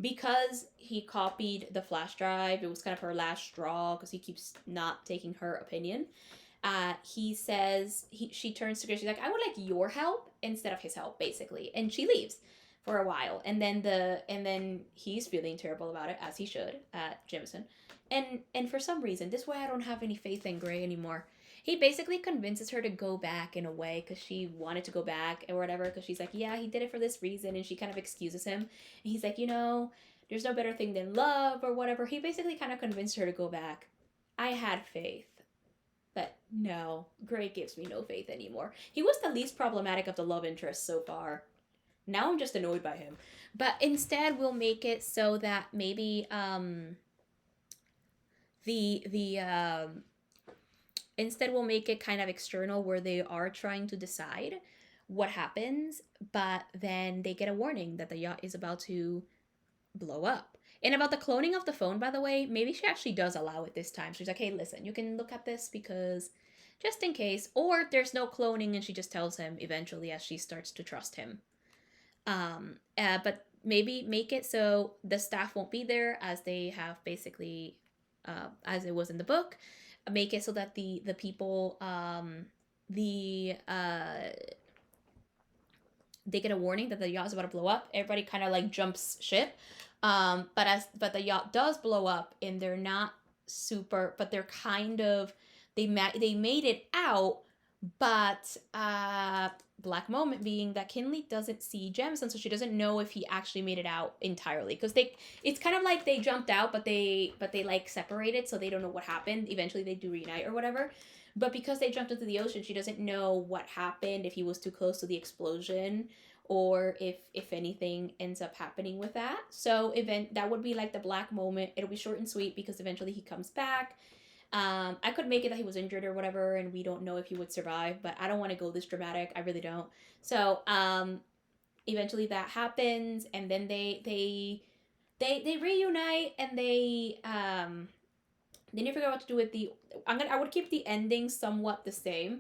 because he copied the flash drive, it was kind of her last straw because he keeps not taking her opinion. He says she turns to Grace. She's like, I would like your help instead of his help, basically, and she leaves for a while. And then he's feeling terrible about it, as he should, Jameson. And for some reason, this way I don't have any faith in Gray anymore. He basically convinces her to go back in a way because she wanted to go back or whatever. Because she's like, yeah, he did it for this reason, and she kind of excuses him. And he's like, there's no better thing than love or whatever. He basically kind of convinced her to go back. I had faith. But no, Gray gives me no faith anymore. He was the least problematic of the love interests so far. Now I'm just annoyed by him. But instead, we'll make it so that maybe the instead we'll make it kind of external, where they are trying to decide what happens, but then they get a warning that the yacht is about to blow up. And about the cloning of the phone, by the way, maybe she actually does allow it this time. She's like, hey, listen, you can look at this because just in case. Or there's no cloning and she just tells him eventually as she starts to trust him. But maybe make it so the staff won't be there as they have basically, as it was in the book. Make it so that the people, they get a warning that the yacht is about to blow up. Everybody kind of like jumps ship. But the yacht does blow up, and they're not super, but they're kind of they made it out, But black moment being that Kinley doesn't see Gems, and so she doesn't know if he actually made it out entirely, because it's kind of like they jumped out, but they like separated, so they don't know what happened. Eventually they do reunite or whatever, but because they jumped into the ocean, she doesn't know what happened, if he was too close to the explosion, or if anything ends up happening with that. So that would be like the black moment. It'll be short and sweet because eventually he comes back. I could make it that he was injured or whatever, and we don't know if he would survive, but I don't want to go this dramatic. I really don't. So, eventually that happens, and then they reunite, and they never figure out what to do with the. I would keep the ending somewhat the same,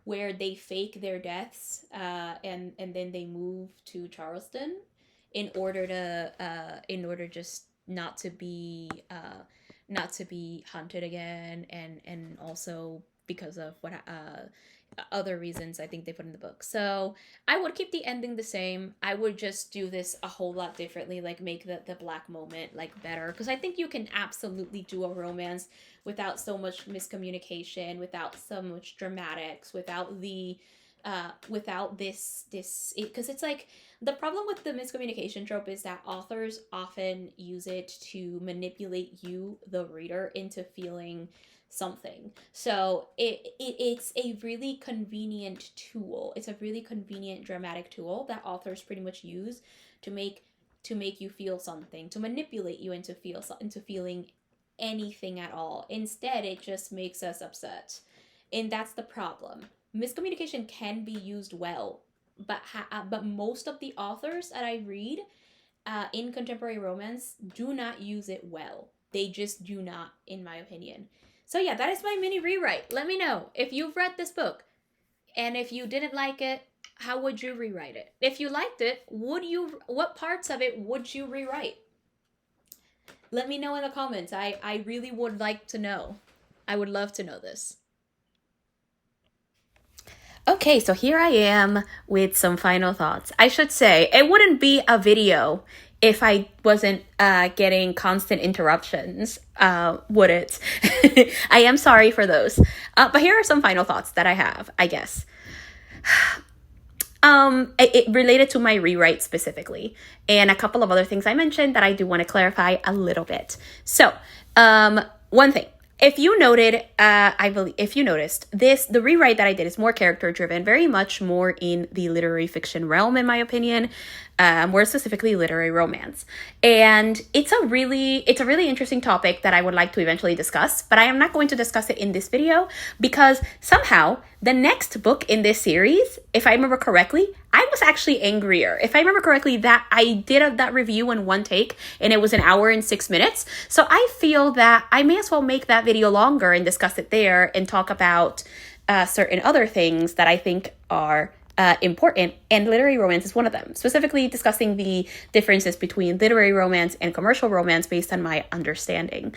where they fake their deaths, and then they move to Charleston, in order just not to be hunted again, and also because of what other reasons I think they put in the book. So I would keep the ending the same. I would just do this a whole lot differently, like make the black moment like better, because I think you can absolutely do a romance without so much miscommunication, without so much dramatics, without this because it's like the problem with the miscommunication trope is that authors often use it to manipulate you, the reader, into feeling something. So it's a really convenient tool. It's a really convenient dramatic tool that authors pretty much use to make you feel something, to manipulate you into feeling anything at all. Instead, it just makes us upset. And that's the problem. Miscommunication can be used well, but most of the authors that I read in contemporary romance do not use it well. They just do not, in my opinion. So yeah, that is my mini rewrite. Let me know if you've read this book, and if you didn't like it, how would you rewrite it? If you liked it, what parts of it would you rewrite? Let me know in the comments. I really would like to know. I would love to know this. Okay, so here I am with some final thoughts. I should say, it wouldn't be a video if I wasn't getting constant interruptions, would it? I am sorry for those. But here are some final thoughts that I have, I guess. It related to my rewrite specifically, and a couple of other things I mentioned that I do want to clarify a little bit. So, one thing. If you noticed this, the rewrite that I did is more character driven, very much more in the literary fiction realm, in my opinion, more specifically literary romance. And it's a really interesting topic that I would like to eventually discuss, but I am not going to discuss it in this video because somehow the next book in this series, if I remember correctly, I was actually angrier. If I remember correctly, that I did that review in one take, and it was 1 hour and 6 minutes. So I feel that I may as well make that video longer and discuss it there and talk about certain other things that I think are important, and literary romance is one of them, specifically discussing the differences between literary romance and commercial romance based on my understanding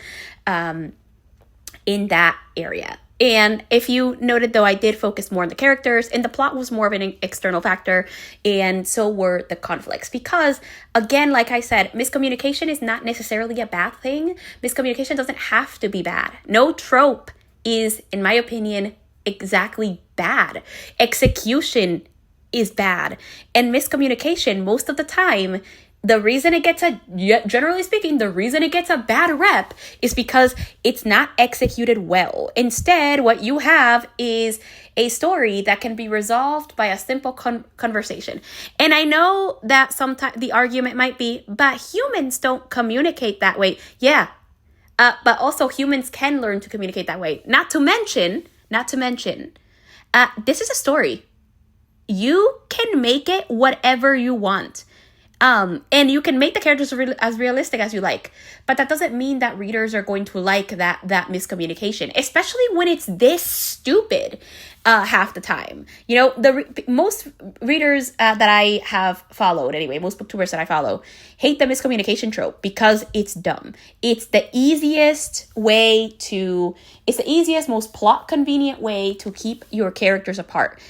in that area. And if you noted, though, I did focus more on the characters, and the plot was more of an external factor, and so were the conflicts. Because, again, like I said, miscommunication is not necessarily a bad thing. Miscommunication doesn't have to be bad. No trope is, in my opinion, exactly bad. Execution is bad. And miscommunication, most of the time, generally speaking, the reason it gets a bad rep is because it's not executed well. Instead, what you have is a story that can be resolved by a simple conversation. And I know that sometimes the argument might be, but humans don't communicate that way. Yeah, but also humans can learn to communicate that way. Not to mention, this is a story. You can make it whatever you want. And you can make the characters as realistic as you like, but that doesn't mean that readers are going to like that miscommunication, especially when it's this stupid half the time. You know, most readers that I have followed, anyway, most booktubers that I follow, hate the miscommunication trope because it's dumb. It's the easiest, most plot convenient way to keep your characters apart.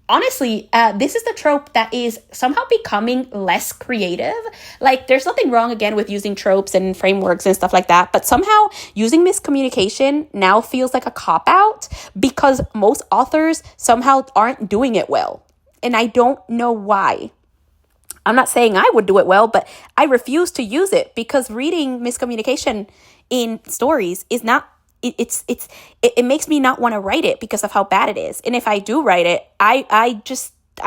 honestly, this is the trope that is somehow becoming less creative. Like, there's nothing wrong, again, with using tropes and frameworks and stuff like that, but somehow using miscommunication now feels like a cop-out because most authors somehow aren't doing it well. And I don't know why. I'm not saying I would do it well, but I refuse to use it because reading miscommunication in stories is not, it makes me not want to write it because of how bad it is. And if I do write it, I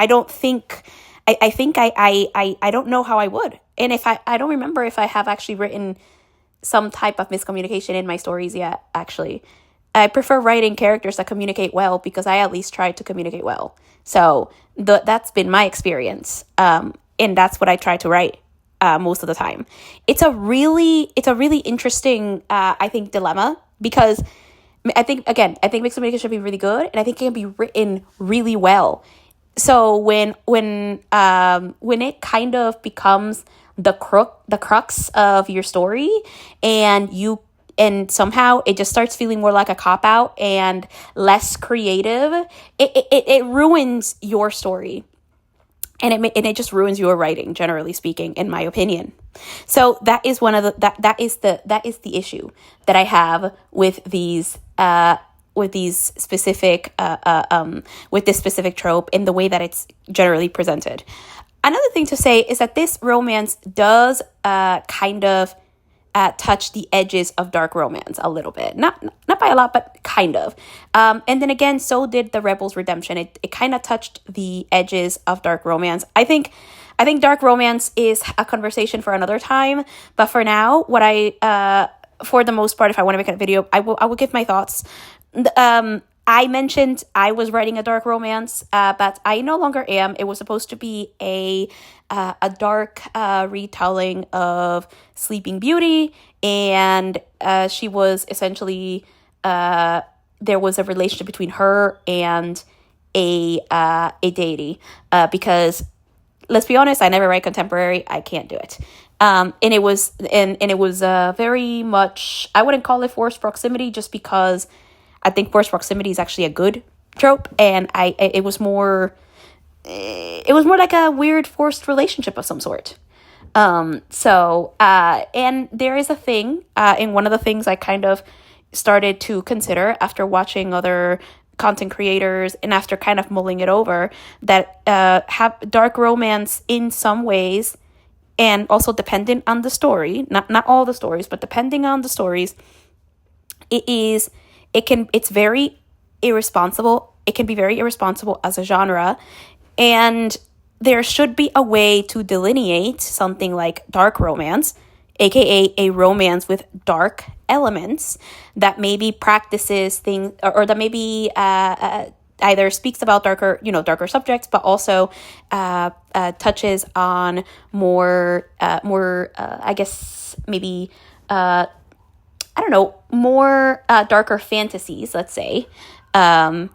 don't think, I think I don't know how I would. And if I don't remember if I have actually written some type of miscommunication in my stories yet, actually. I prefer writing characters that communicate well because I at least try to communicate well. So that's been my experience. And that's what I try to write most of the time. It's a really interesting, I think, dilemma because I think mixed communication should be really good, and I think it can be written really well. So when it kind of becomes the crux of your story, and somehow it just starts feeling more like a cop-out and less creative, it ruins your story. And it just ruins your writing, generally speaking, in my opinion. So that is one of that is the issue that I have with these specific with this specific trope in the way that it's generally presented. Another thing to say is that this romance does kind of touch the edges of dark romance a little bit, not by a lot, but kind of. And then again, so did the Rebels Redemption. It kind of touched the edges of dark romance. I think dark romance is a conversation for another time, but for now, what for the most part, if I want to make a video, I will give my thoughts. I mentioned I was writing a dark romance, but I no longer am. It was supposed to be a dark retelling of Sleeping Beauty, and she was essentially there was a relationship between her and a deity. Because let's be honest, I never write contemporary. I can't do it. And it was very much, I wouldn't call it forced proximity, just because I think forced proximity is actually a good trope, and it was more like a weird forced relationship of some sort. And there is a thing, and one of the things I kind of started to consider after watching other content creators and after kind of mulling it over, that have dark romance in some ways, and also dependent on the story, not all the stories, but depending on the stories, it's very irresponsible. It can be very irresponsible as a genre. And there should be a way to delineate something like dark romance, aka a romance with dark elements that maybe practices things, or that maybe either speaks about darker subjects, but also touches on more, I guess maybe more darker fantasies, let's say, and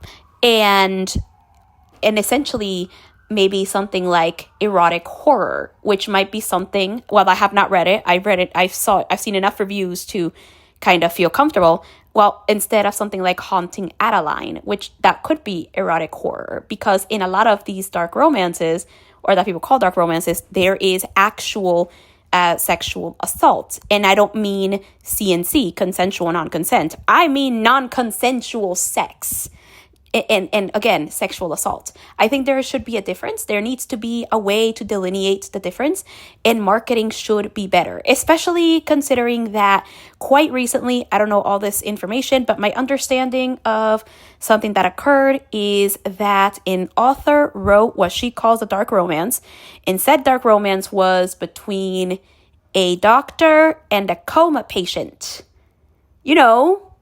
essentially maybe something like erotic horror, which might be something. Well, I have not read it. I've read it. I've seen enough reviews to kind of feel comfortable. Well, instead of something like Haunting Adeline, which that could be erotic horror, because in a lot of these dark romances, or that people call dark romances, there is actual sexual assault. And I don't mean CNC, consensual non-consent. I mean non-consensual sex. And again, sexual assault. I think there should be a difference. There needs to be a way to delineate the difference, and marketing should be better, especially considering that quite recently, I don't know all this information, but my understanding of something that occurred is that an author wrote what she calls a dark romance, and said dark romance was between a doctor and a coma patient. You know,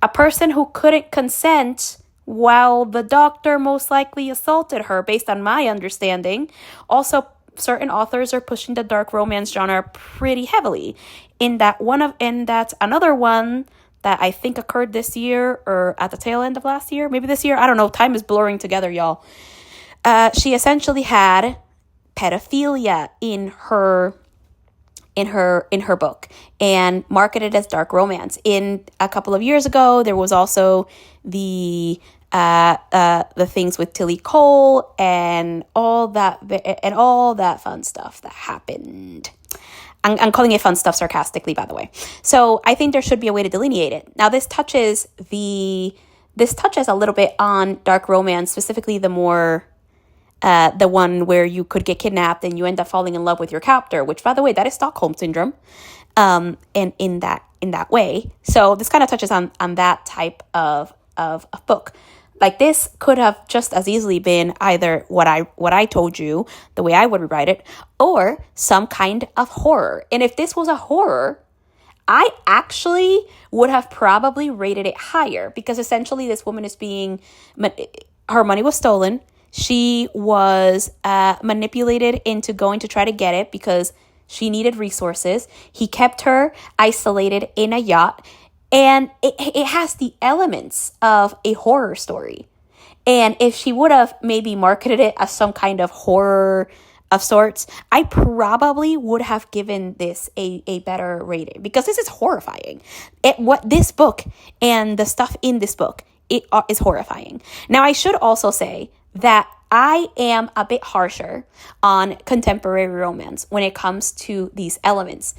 a person who couldn't consent while the doctor most likely assaulted her, based on my understanding. Also, certain authors are pushing the dark romance genre pretty heavily. That's another one that I think occurred this year, or at the tail end of last year, maybe this year. I don't know. Time is blurring together, y'all. She essentially had pedophilia in her book and marketed as dark romance. In a couple of years ago, there was also the the things with Tilly Cole and all that fun stuff that happened. I'm calling it fun stuff sarcastically, by the way. So I think there should be a way to delineate it. Now, this touches a little bit on dark romance, specifically the one where you could get kidnapped and you end up falling in love with your captor, which, by the way, that is Stockholm syndrome. And in that way. So this kind of touches on that type of book. Like, this could have just as easily been either what I told you, the way I would write it, or some kind of horror. And if this was a horror, I actually would have probably rated it higher, because essentially this woman is her money was stolen. She was manipulated into going to try to get it because she needed resources. He kept her isolated in a yacht. And it has the elements of a horror story. And if she would have maybe marketed it as some kind of horror of sorts, I probably would have given this a better rating, because this is horrifying. What this book and the stuff in this book is horrifying. Now, I should also say that I am a bit harsher on contemporary romance when it comes to these elements.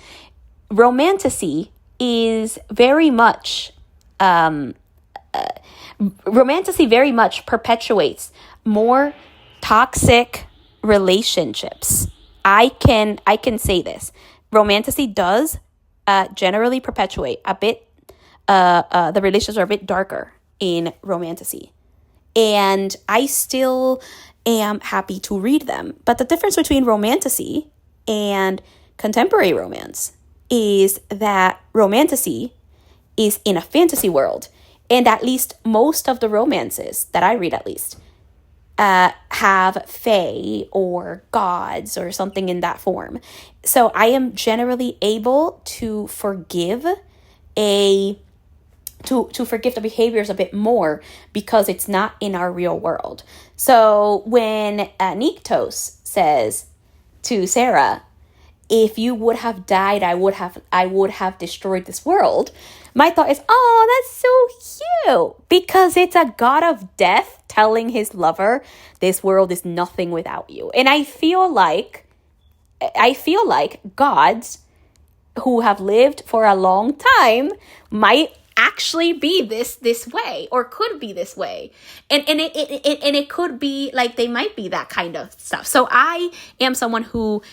Romantasy is very much romantasy very much perpetuates more toxic relationships. I can say this. Romantasy does generally perpetuate a bit the relationships are a bit darker in romantasy. And I still am happy to read them. But the difference between romantasy and contemporary romance is that romantasy is in a fantasy world. And at least most of the romances that I read, at least, have fae or gods or something in that form. So I am generally able to forgive to forgive the behaviors a bit more, because it's not in our real world. So when Niktos says to Sarah, if you would have died, I would have destroyed this world. My thought is, oh, that's so cute, because it's a god of death telling his lover, this world is nothing without you. And I feel like gods who have lived for a long time might actually be this way, or could be this way, and it could be like they might be that kind of stuff. So I am someone who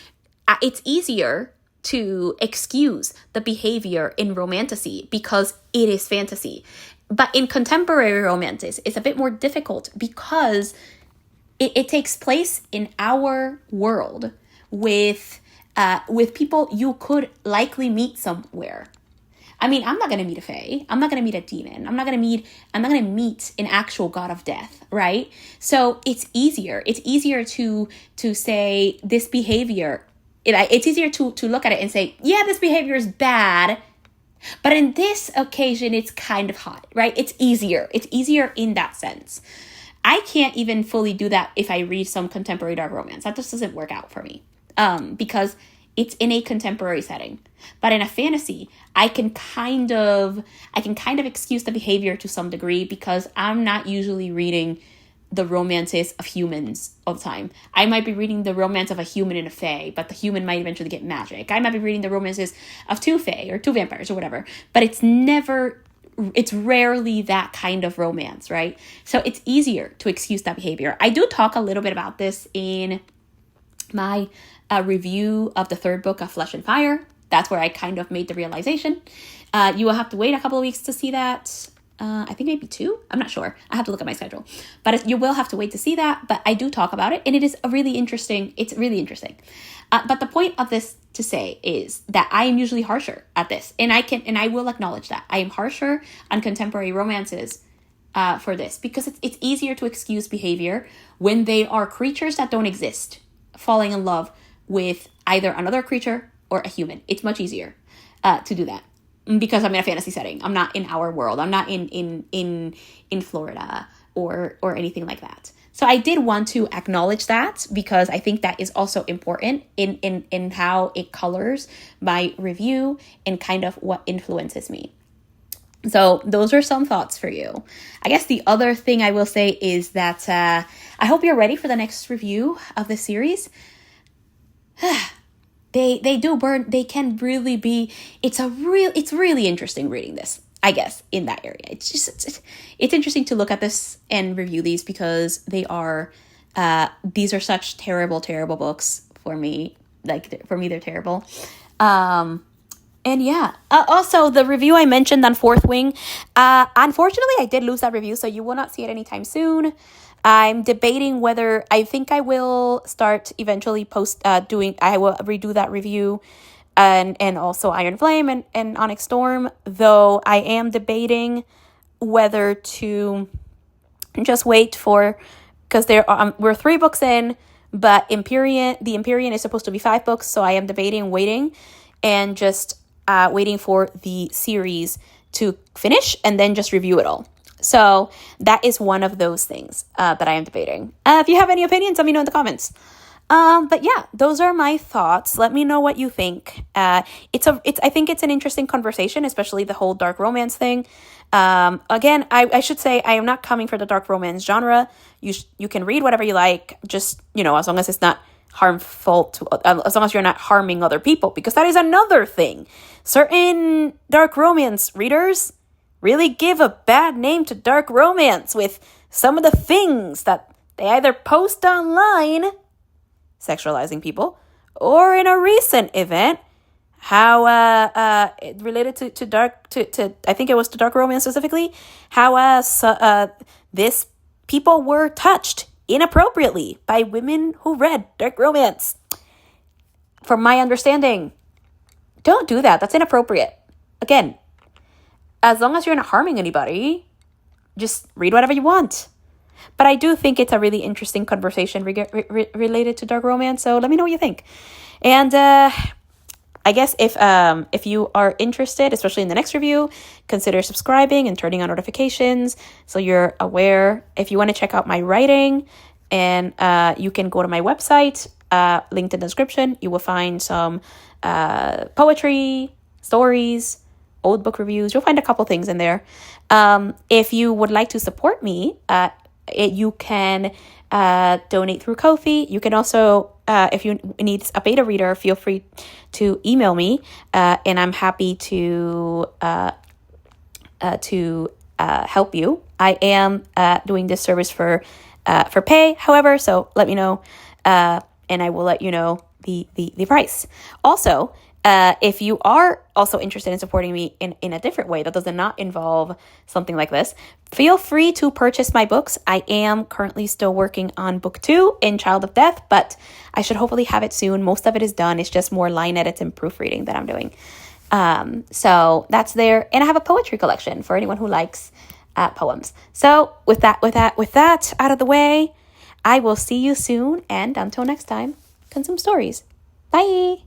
it's easier to excuse the behavior in romantasy because it is fantasy. But in contemporary romances, it's a bit more difficult because it takes place in our world with people you could likely meet somewhere. I mean, I'm not going to meet a fae. I'm not going to meet a demon. I'm not going to meet an actual god of death, right? So it's easier. It's easier to say this behavior. It's easier to look at it and say, yeah, this behavior is bad. But in this occasion, it's kind of hot, right? It's easier. It's easier in that sense. I can't even fully do that if I read some contemporary dark romance. That just doesn't work out for me because it's in a contemporary setting. But in a fantasy, I can kind of excuse the behavior to some degree because I'm not usually reading the romances of humans all the time. I might be reading the romance of a human and a fae, but the human might eventually get magic. I might be reading the romances of two fae or two vampires or whatever, but it's rarely that kind of romance, right? So it's easier to excuse that behavior. I do talk a little bit about this in my review of the third book of Flesh and Fire. That's where I kind of made the realization. You will have to wait a couple of weeks to see that. I think maybe 2. I'm not sure. I have to look at my schedule. But you will have to wait to see that. But I do talk about it. And it is really interesting. It's really interesting. But the point of this to say is that I am usually harsher at this. And I will acknowledge that. I am harsher on contemporary romances for this. Because it's easier to excuse behavior when they are creatures that don't exist falling in love with either another creature or a human. It's much easier to do that. Because I'm in a fantasy setting. I'm not in our world. I'm not in Florida or anything like that. So I did want to acknowledge that because I think that is also important in how it colors my review and kind of what influences me. So those are some thoughts for you. I guess the other thing I will say is that I hope you're ready for the next review of the series. They do burn. They can really be. It's really interesting reading this, I guess, in that area. It's interesting to look at this and review these because these are such terrible books for me. Like, for me, they're terrible. And yeah, also the review I mentioned on Fourth Wing, unfortunately I did lose that review, so you will not see it anytime soon. I'm debating whether, I think I will start eventually I will redo that review and also Iron Flame and Onyx Storm, though I am debating whether to just wait because we're 3 books in, but the Empyrean is supposed to be 5 books, so I am debating waiting and just waiting for the series to finish and then just review it all. So that is one of those things that I am debating. If you have any opinions, let me know in the comments. But yeah, those are my thoughts. Let me know what you think. I think it's an interesting conversation, especially the whole dark romance thing. Again, I should say I am not coming for the dark romance genre. You can read whatever you like, just, as long as it's not harmful as long as you're not harming other people, because that is another thing. Certain dark romance readers really give a bad name to dark romance with some of the things that they either post online, sexualizing people, or in a recent event, how related to I think it was to dark romance specifically, how this people were touched inappropriately by women who read dark romance. From my understanding, don't do that. That's inappropriate. Again, as long as you're not harming anybody, just read whatever you want. But I do think it's a really interesting conversation related to dark romance. So let me know what you think. And I guess if you are interested, especially in the next review, consider subscribing and turning on notifications so you're aware. If you want to check out my writing, and you can go to my website, linked in the description. You will find some poetry, stories, old book reviews. You'll find a couple things in there. If you would like to support me, you can donate through Ko-fi. You can also, if you need a beta reader, feel free to email me, and I'm happy to help you. I am doing this service for pay, however, so let me know, and I will let you know the price. Also, if you are also interested in supporting me in a different way that does not involve something like this, feel free to purchase my books. I am currently still working on book 2 in Child of Death, but I should hopefully have it soon. Most of it is done. It's just more line edits and proofreading that I'm doing. So that's there. And I have a poetry collection for anyone who likes poems. So with that out of the way, I will see you soon. And until next time, consume stories. Bye.